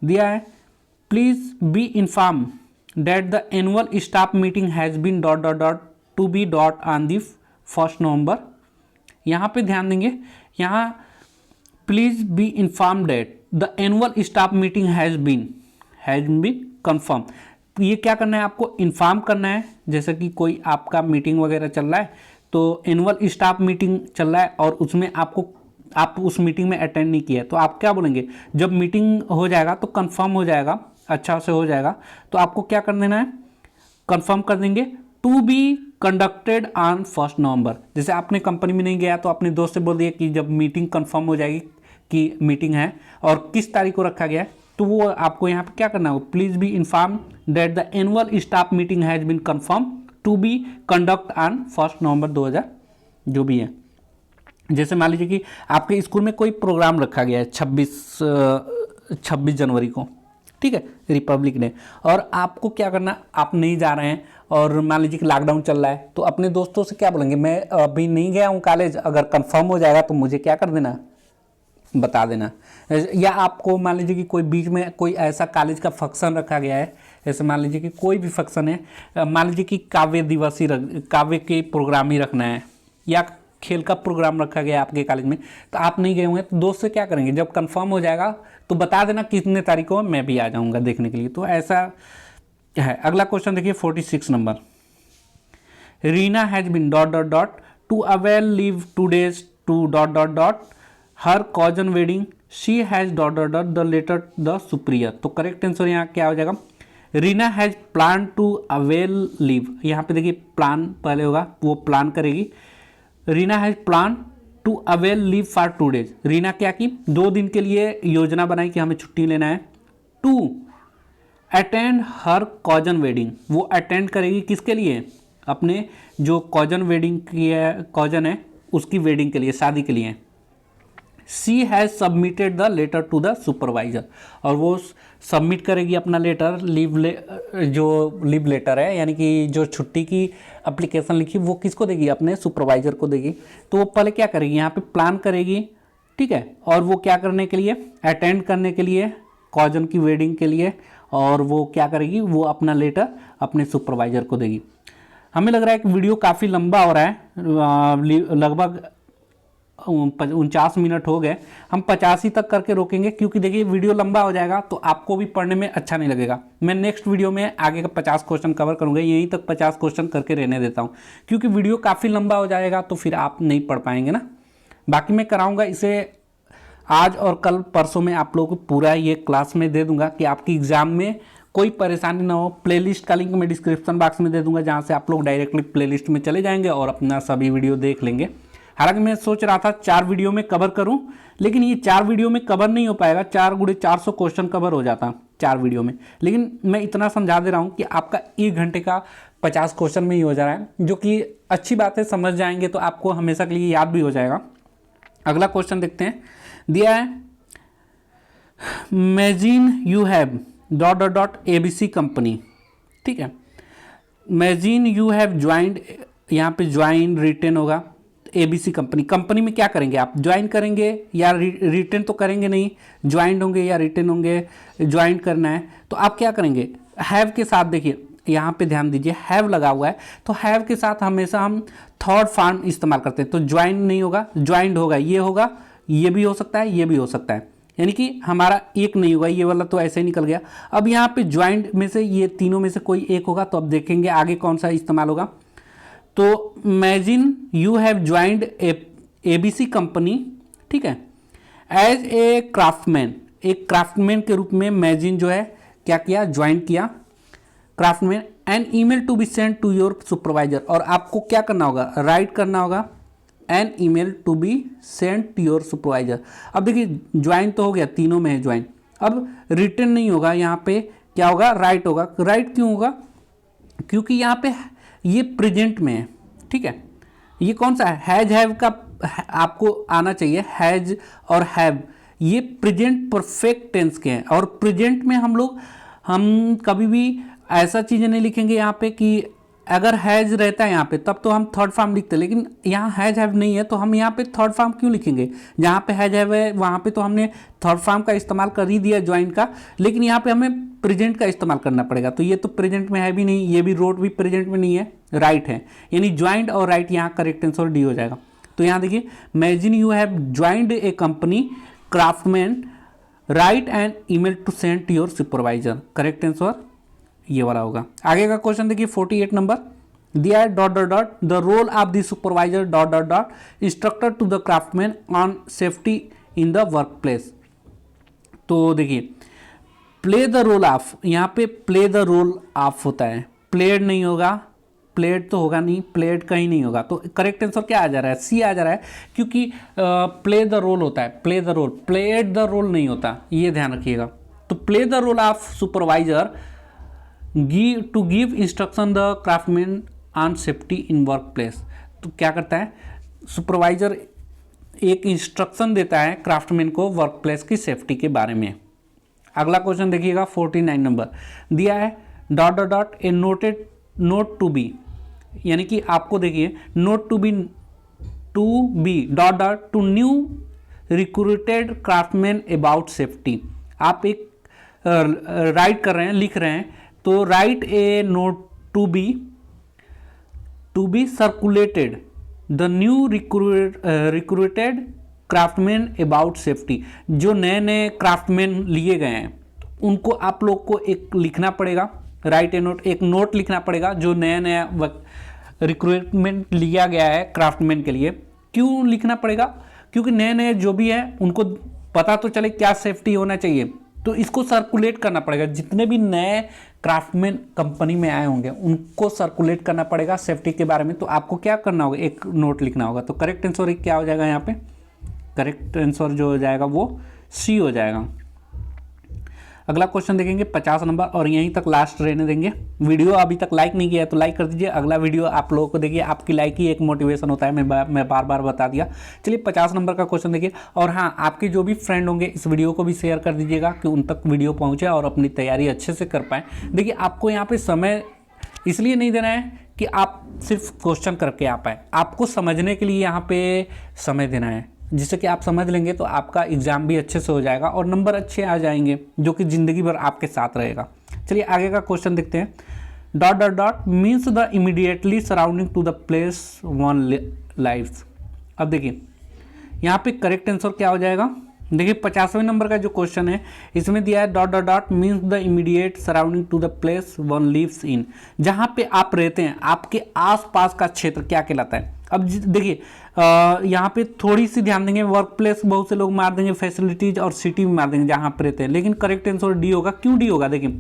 दिया है, please be inform that the annual staff meeting has been dot dot dot to be dot on the 1 November. यहाँ पे ध्यान देंगे, यहाँ please be inform that the annual staff meeting has been confirm. ये क्या करना है, आपको इन्फॉर्म करना है। जैसे कि कोई आपका मीटिंग वगैरह चल रहा है, तो एनुअल स्टाफ मीटिंग चल रहा है और उसमें आप उस मीटिंग में अटेंड नहीं किया, तो आप क्या बोलेंगे, जब मीटिंग हो जाएगा तो कंफर्म हो जाएगा, अच्छा से हो जाएगा, तो आपको क्या कर देना है, कंफर्म कर देंगे, टू बी कंडक्टेड ऑन 1 नवंबर। जैसे आपने कंपनी में नहीं गया तो अपने दोस्त से बोल दिया कि जब मीटिंग कंफर्म हो जाएगी कि मीटिंग है और किस तारीख को रखा गया है, तो वो आपको यहाँ पे क्या करना होगा, please be inform that the annual staff meeting has been confirm to be conduct on 1 November 2000 जो भी है। जैसे मान लीजिए कि आपके स्कूल में कोई प्रोग्राम रखा गया है 26 जनवरी को, ठीक है, रिपब्लिक डे, और आपको क्या करना, आप नहीं जा रहे हैं और मान लीजिए कि लॉकडाउन चल रहा है, तो अपने दोस्तों से क्या बोलेंगे, मैं अभी नहीं गया हूँ कॉलेज, अगर कंफर्म हो जाएगा तो मुझे क्या कर देना, बता देना। या आपको मान लीजिए कि कोई बीच में कोई ऐसा कॉलेज का फंक्शन रखा गया है, जैसे मान लीजिए कि कोई भी फंक्शन है, मान लीजिए कि काव्य दिवस ही काव्य के प्रोग्राम ही रखना है, या खेल का प्रोग्राम रखा गया आपके कॉलेज में, तो आप नहीं गए होंगे, तो दोस्त से क्या करेंगे, जब कंफर्म हो जाएगा तो बता देना कितने तारीख को मैं भी आ जाऊंगा देखने के लिए। तो ऐसा है। अगला क्वेश्चन देखिए, 46 नंबर, Reena has been dot dot dot to avail leave 2 days to dot dot dot her cousin wedding, she has dot dot dot the letter the superior. तो करेक्ट आंसर यहाँ क्या हो जाएगा, Reena has plan to avail leave. यहाँ पे देखिए plan पहले होगा, वो प्लान करेगी। Reena has plan to avail leave for 2 days। Reena क्या की, 2 दिन के लिए योजना बनाई कि हमें छुट्टी लेना है। To attend her cousin wedding, वो अटेंड करेगी किसके लिए, अपने जो कॉजन वेडिंग की है, कॉजन है उसकी वेडिंग के लिए, शादी के लिए। She has submitted the letter to the supervisor, और वो सबमिट करेगी अपना लेटर, जो लीव लेटर है, यानी कि जो छुट्टी की एप्लीकेशन लिखी, वो किसको देगी, अपने सुपरवाइजर को देगी। तो वो पहले क्या करेगी, यहाँ पे प्लान करेगी, ठीक है, और वो क्या करने के लिए, अटेंड करने के लिए, कॉजन की वेडिंग के लिए, और वो क्या करेगी, वो अपना लेटर अपने सुपरवाइजर को देगी। हमें लग रहा है कि वीडियो काफ़ी लंबा हो रहा है, लगभग 49 मिनट हो गए। हम 85 तक करके रोकेंगे, क्योंकि देखिए वीडियो लंबा हो जाएगा तो आपको भी पढ़ने में अच्छा नहीं लगेगा। मैं नेक्स्ट वीडियो में आगे का 50 क्वेश्चन कवर करूंगा, यहीं तक 50 क्वेश्चन करके रहने देता हूं, क्योंकि वीडियो काफ़ी लंबा हो जाएगा तो फिर आप नहीं पढ़ पाएंगे ना। बाकी मैं कराऊंगा इसे आज और कल परसों में आप लोगों को पूरा ये क्लास में दे दूंगा कि आपकी एग्जाम में कोई परेशानी ना हो। प्लेलिस्ट का लिंक मैं डिस्क्रिप्शन बॉक्स में दे दूंगा, जहाँ से आप लोग डायरेक्टली प्लेलिस्ट में चले जाएंगे और अपना सभी वीडियो देख लेंगे। हालांकि मैं सोच रहा था 4 वीडियो में कवर करूं, लेकिन ये 4 वीडियो में कवर नहीं हो पाएगा। 4 गुणे 400 क्वेश्चन कवर हो जाता 4 वीडियो में, लेकिन मैं इतना समझा दे रहा हूं कि आपका 1 घंटे का 50 क्वेश्चन में ही हो जा रहा है, जो कि अच्छी बात है। समझ जाएंगे तो आपको हमेशा के लिए याद भी हो जाएगा। अगला क्वेश्चन देखते हैं, दिया है imagine you have ... ABC company. ठीक है, इमेजिन यू हैव ज्वाइंड, यहाँ पे ज्वाइन रिटेन होगा। ABC कंपनी में क्या करेंगे आप? ज्वाइन करेंगे या रिटेन तो करेंगे नहीं, ज्वाइंट होंगे या रिटेन होंगे। ज्वाइंट करना है तो आप क्या करेंगे? हैव के साथ, देखिए यहाँ पे ध्यान दीजिए, हैव लगा हुआ है तो हैव के साथ हमेशा हम थर्ड फॉर्म इस्तेमाल करते हैं। तो ज्वाइन नहीं होगा, ज्वाइंट होगा, ये होगा, ये भी हो सकता है, ये भी हो सकता है, यानी कि हमारा एक नहीं होगा, ये वाला तो ऐसे ही निकल गया। अब यहाँ पे ज्वाइंट में से ये तीनों में से कोई एक होगा, तो अब देखेंगे आगे कौन सा इस्तेमाल होगा। तो imagine you have joined ABC company, ठीक है, एज ए क्राफ्टमैन। एक क्राफ्टमैन के रूप में इमेजिन जो है क्या किया? ज्वाइन किया craftsman. An email to be send to your supervisor, और आपको क्या करना होगा? राइट करना होगा an email to be send to your supervisor. अब देखिए ज्वाइन तो हो गया, तीनों में है ज्वाइन। अब रिटर्न नहीं होगा, यहाँ पे क्या होगा? राइट होगा। राइट क्यों होगा? क्योंकि यहाँ पे ये प्रेजेंट में है, ठीक है। ये कौन सा है? हैज हैव का आपको आना चाहिए। हैज और हैव ये प्रेजेंट परफेक्ट टेंस के हैं, और प्रेजेंट में हम कभी भी ऐसा चीज़ें नहीं लिखेंगे यहाँ पे कि अगर हैज रहता है यहाँ पे तब तो हम थर्ड फॉर्म लिखते हैं, लेकिन यहाँ हैज हैव नहीं है तो हम यहाँ पे थर्ड फॉर्म क्यों लिखेंगे? जहाँ पे हैज हैव है वहाँ पे तो हमने थर्ड फॉर्म का इस्तेमाल कर ही दिया ज्वाइन का, लेकिन यहाँ पे हमें प्रेजेंट का इस्तेमाल करना पड़ेगा। तो ये तो प्रेजेंट में है भी नहीं, ये भी रोट भी प्रेजेंट में नहीं है, राइट है। यानी ज्वाइंट और राइट यहाँ करेक्ट आंसर डी हो जाएगा। तो यहाँ देखिए, imagine you have joined a company craftsman, write and email to send to your supervisor. Correct answer ये वाला होगा। आगे का क्वेश्चन देखिए 48 नंबर दिया है ... the role of the supervisor ... instructor to the craftsman on safety in the work place. तो देखिए प्ले द रोल ऑफ, यहाँ पे प्ले द रोल ऑफ होता है, प्लेड नहीं होगा, प्लेड तो होगा नहीं, प्लेड कहीं नहीं होगा। तो करेक्ट आंसर क्या आ जा रहा है? सी आ जा रहा है, क्योंकि प्ले द रोल होता है, play the role, played the role नहीं होता, ये ध्यान रखिएगा। तो play the role of supervisor to give instruction the craftsman on safety in work place. तो क्या करता है? सुपरवाइजर एक इंस्ट्रक्शन देता है क्राफ्टमैन को वर्क प्लेस की सेफ्टी के बारे में। अगला क्वेश्चन देखिएगा 49 नंबर दिया है ... ए नोट टू बी, यानी कि आपको देखिए note to be to new recruited craftsman about safety. आप एक राइट कर रहे हैं, लिख रहे हैं, तो write a note to be circulated the new recruited craftsman about safety. जो नए नए क्राफ्टमैन लिए गए हैं उनको आप लोग को एक लिखना पड़ेगा, राइट ए नोट, एक नोट लिखना पड़ेगा जो नया नया रिक्रूटमेंट लिया गया है क्राफ्टमैन के लिए। क्यों लिखना पड़ेगा? क्योंकि नए नए जो भी है उनको पता तो चले क्या सेफ्टी होना चाहिए, तो इसको सर्कुलेट करना पड़ेगा। जितने भी नए क्राफ्टमैन कंपनी में आए होंगे उनको सर्कुलेट करना पड़ेगा सेफ्टी के बारे में। तो आपको क्या करना होगा? एक नोट लिखना होगा। तो करेक्ट आंसर क्या हो जाएगा? यहाँ पे करेक्ट आंसर जो हो जाएगा वो सी हो जाएगा। अगला क्वेश्चन देखेंगे 50 नंबर, और यहीं तक लास्ट रहने देंगे। वीडियो अभी तक लाइक नहीं किया है तो लाइक कर दीजिए। अगला वीडियो आप लोगों को देखिए, आपकी लाइक ही एक मोटिवेशन होता है, मैं बार बार बता दिया। चलिए 50 नंबर का क्वेश्चन देखिए। और हाँ, आपके जो भी फ्रेंड होंगे इस वीडियो को भी शेयर कर दीजिएगा कि उन तक वीडियो पहुँचे और अपनी तैयारी अच्छे से कर पाएँ। देखिए आपको यहाँ पर समय इसलिए नहीं देना है कि आप सिर्फ क्वेश्चन करके आ पाए, आपको समझने के लिए यहाँ पे समय देना है, जिससे कि आप समझ लेंगे तो आपका एग्जाम भी अच्छे से हो जाएगा और नंबर अच्छे आ जाएंगे, जो कि ज़िंदगी भर आपके साथ रहेगा। चलिए आगे का क्वेश्चन देखते हैं। Dot dot dot means the immediately surrounding to the place one lives. अब देखिए यहाँ पे करेक्ट आंसर क्या हो जाएगा, देखिए 50वें नंबर का जो क्वेश्चन है इसमें दिया है dot dot dot means the immediate surrounding to the place one lives in, जहाँ पे आप रहते हैं आपके आसपास का क्षेत्र क्या कहलाता है। अब देखिए यहाँ पे थोड़ी सी ध्यान देंगे, वर्क प्लेस बहुत से लोग मार देंगे, फैसिलिटीज और सिटी भी मार देंगे जहाँ पे रहते हैं, लेकिन करेक्ट आंसर डी होगा। क्यों डी होगा, देखिए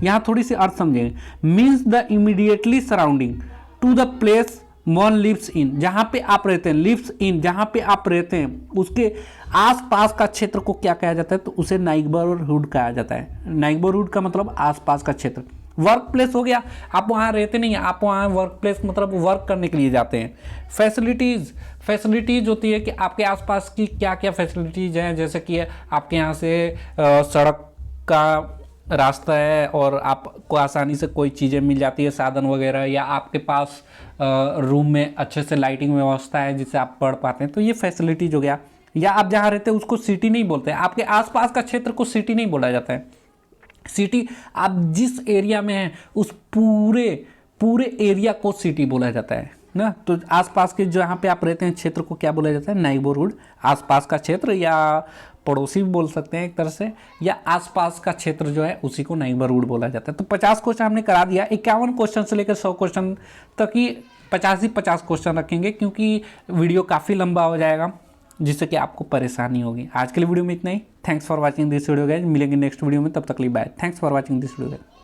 यहाँ थोड़ी सी अर्थ समझेंगे। Means the immediately surrounding to the place one lives in, जहां पे आप रहते हैं, लिव्स इन जहां पे आप रहते हैं उसके आसपास का क्षेत्र को क्या कहा जाता है, तो उसे नाइबरहुड कहा जाता है। नाइबरहुड का मतलब आसपास का क्षेत्र। वर्क प्लेस हो गया, आप वहां रहते नहीं हैं, आप वहां वर्क प्लेस मतलब वर्क करने के लिए जाते हैं। फैसिलिटीज होती है कि आपके आसपास की क्या क्या फैसिलिटीज हैं, जैसे कि आपके यहाँ से सड़क का रास्ता है और आपको आसानी से कोई चीज़ें मिल जाती है, साधन वगैरह, या आपके पास रूम में अच्छे से लाइटिंग व्यवस्था है जिससे आप पढ़ पाते हैं, तो ये फैसिलिटीज हो गया। या आप जहाँ रहते हैं उसको सिटी नहीं बोलते हैं, आपके आसपास का क्षेत्र को सिटी नहीं बोला जाता है। सिटी आप जिस एरिया में हैं उस पूरे एरिया को सिटी बोला जाता है ना। तो आसपास के जहाँ पे आप रहते हैं क्षेत्र को क्या बोला जाता है, नाइबरहुड, आसपास का क्षेत्र, या पड़ोसी भी बोल सकते हैं एक तरह से, या आसपास का क्षेत्र जो है उसी को नाइबरहुड बोला जाता है। तो 50 क्वेश्चन हमने करा दिया। 51 क्वेश्चन से लेकर 100 क्वेश्चन तक ही 50 क्वेश्चन रखेंगे, क्योंकि वीडियो काफ़ी लंबा हो जाएगा जिससे कि आपको परेशानी होगी। आज के लिए वीडियो में इतना ही। Thanks for watching this video guys, मिलेंगे नेक्स्ट वीडियो में, तब तक के लिए bye. Thanks for watching this video guys.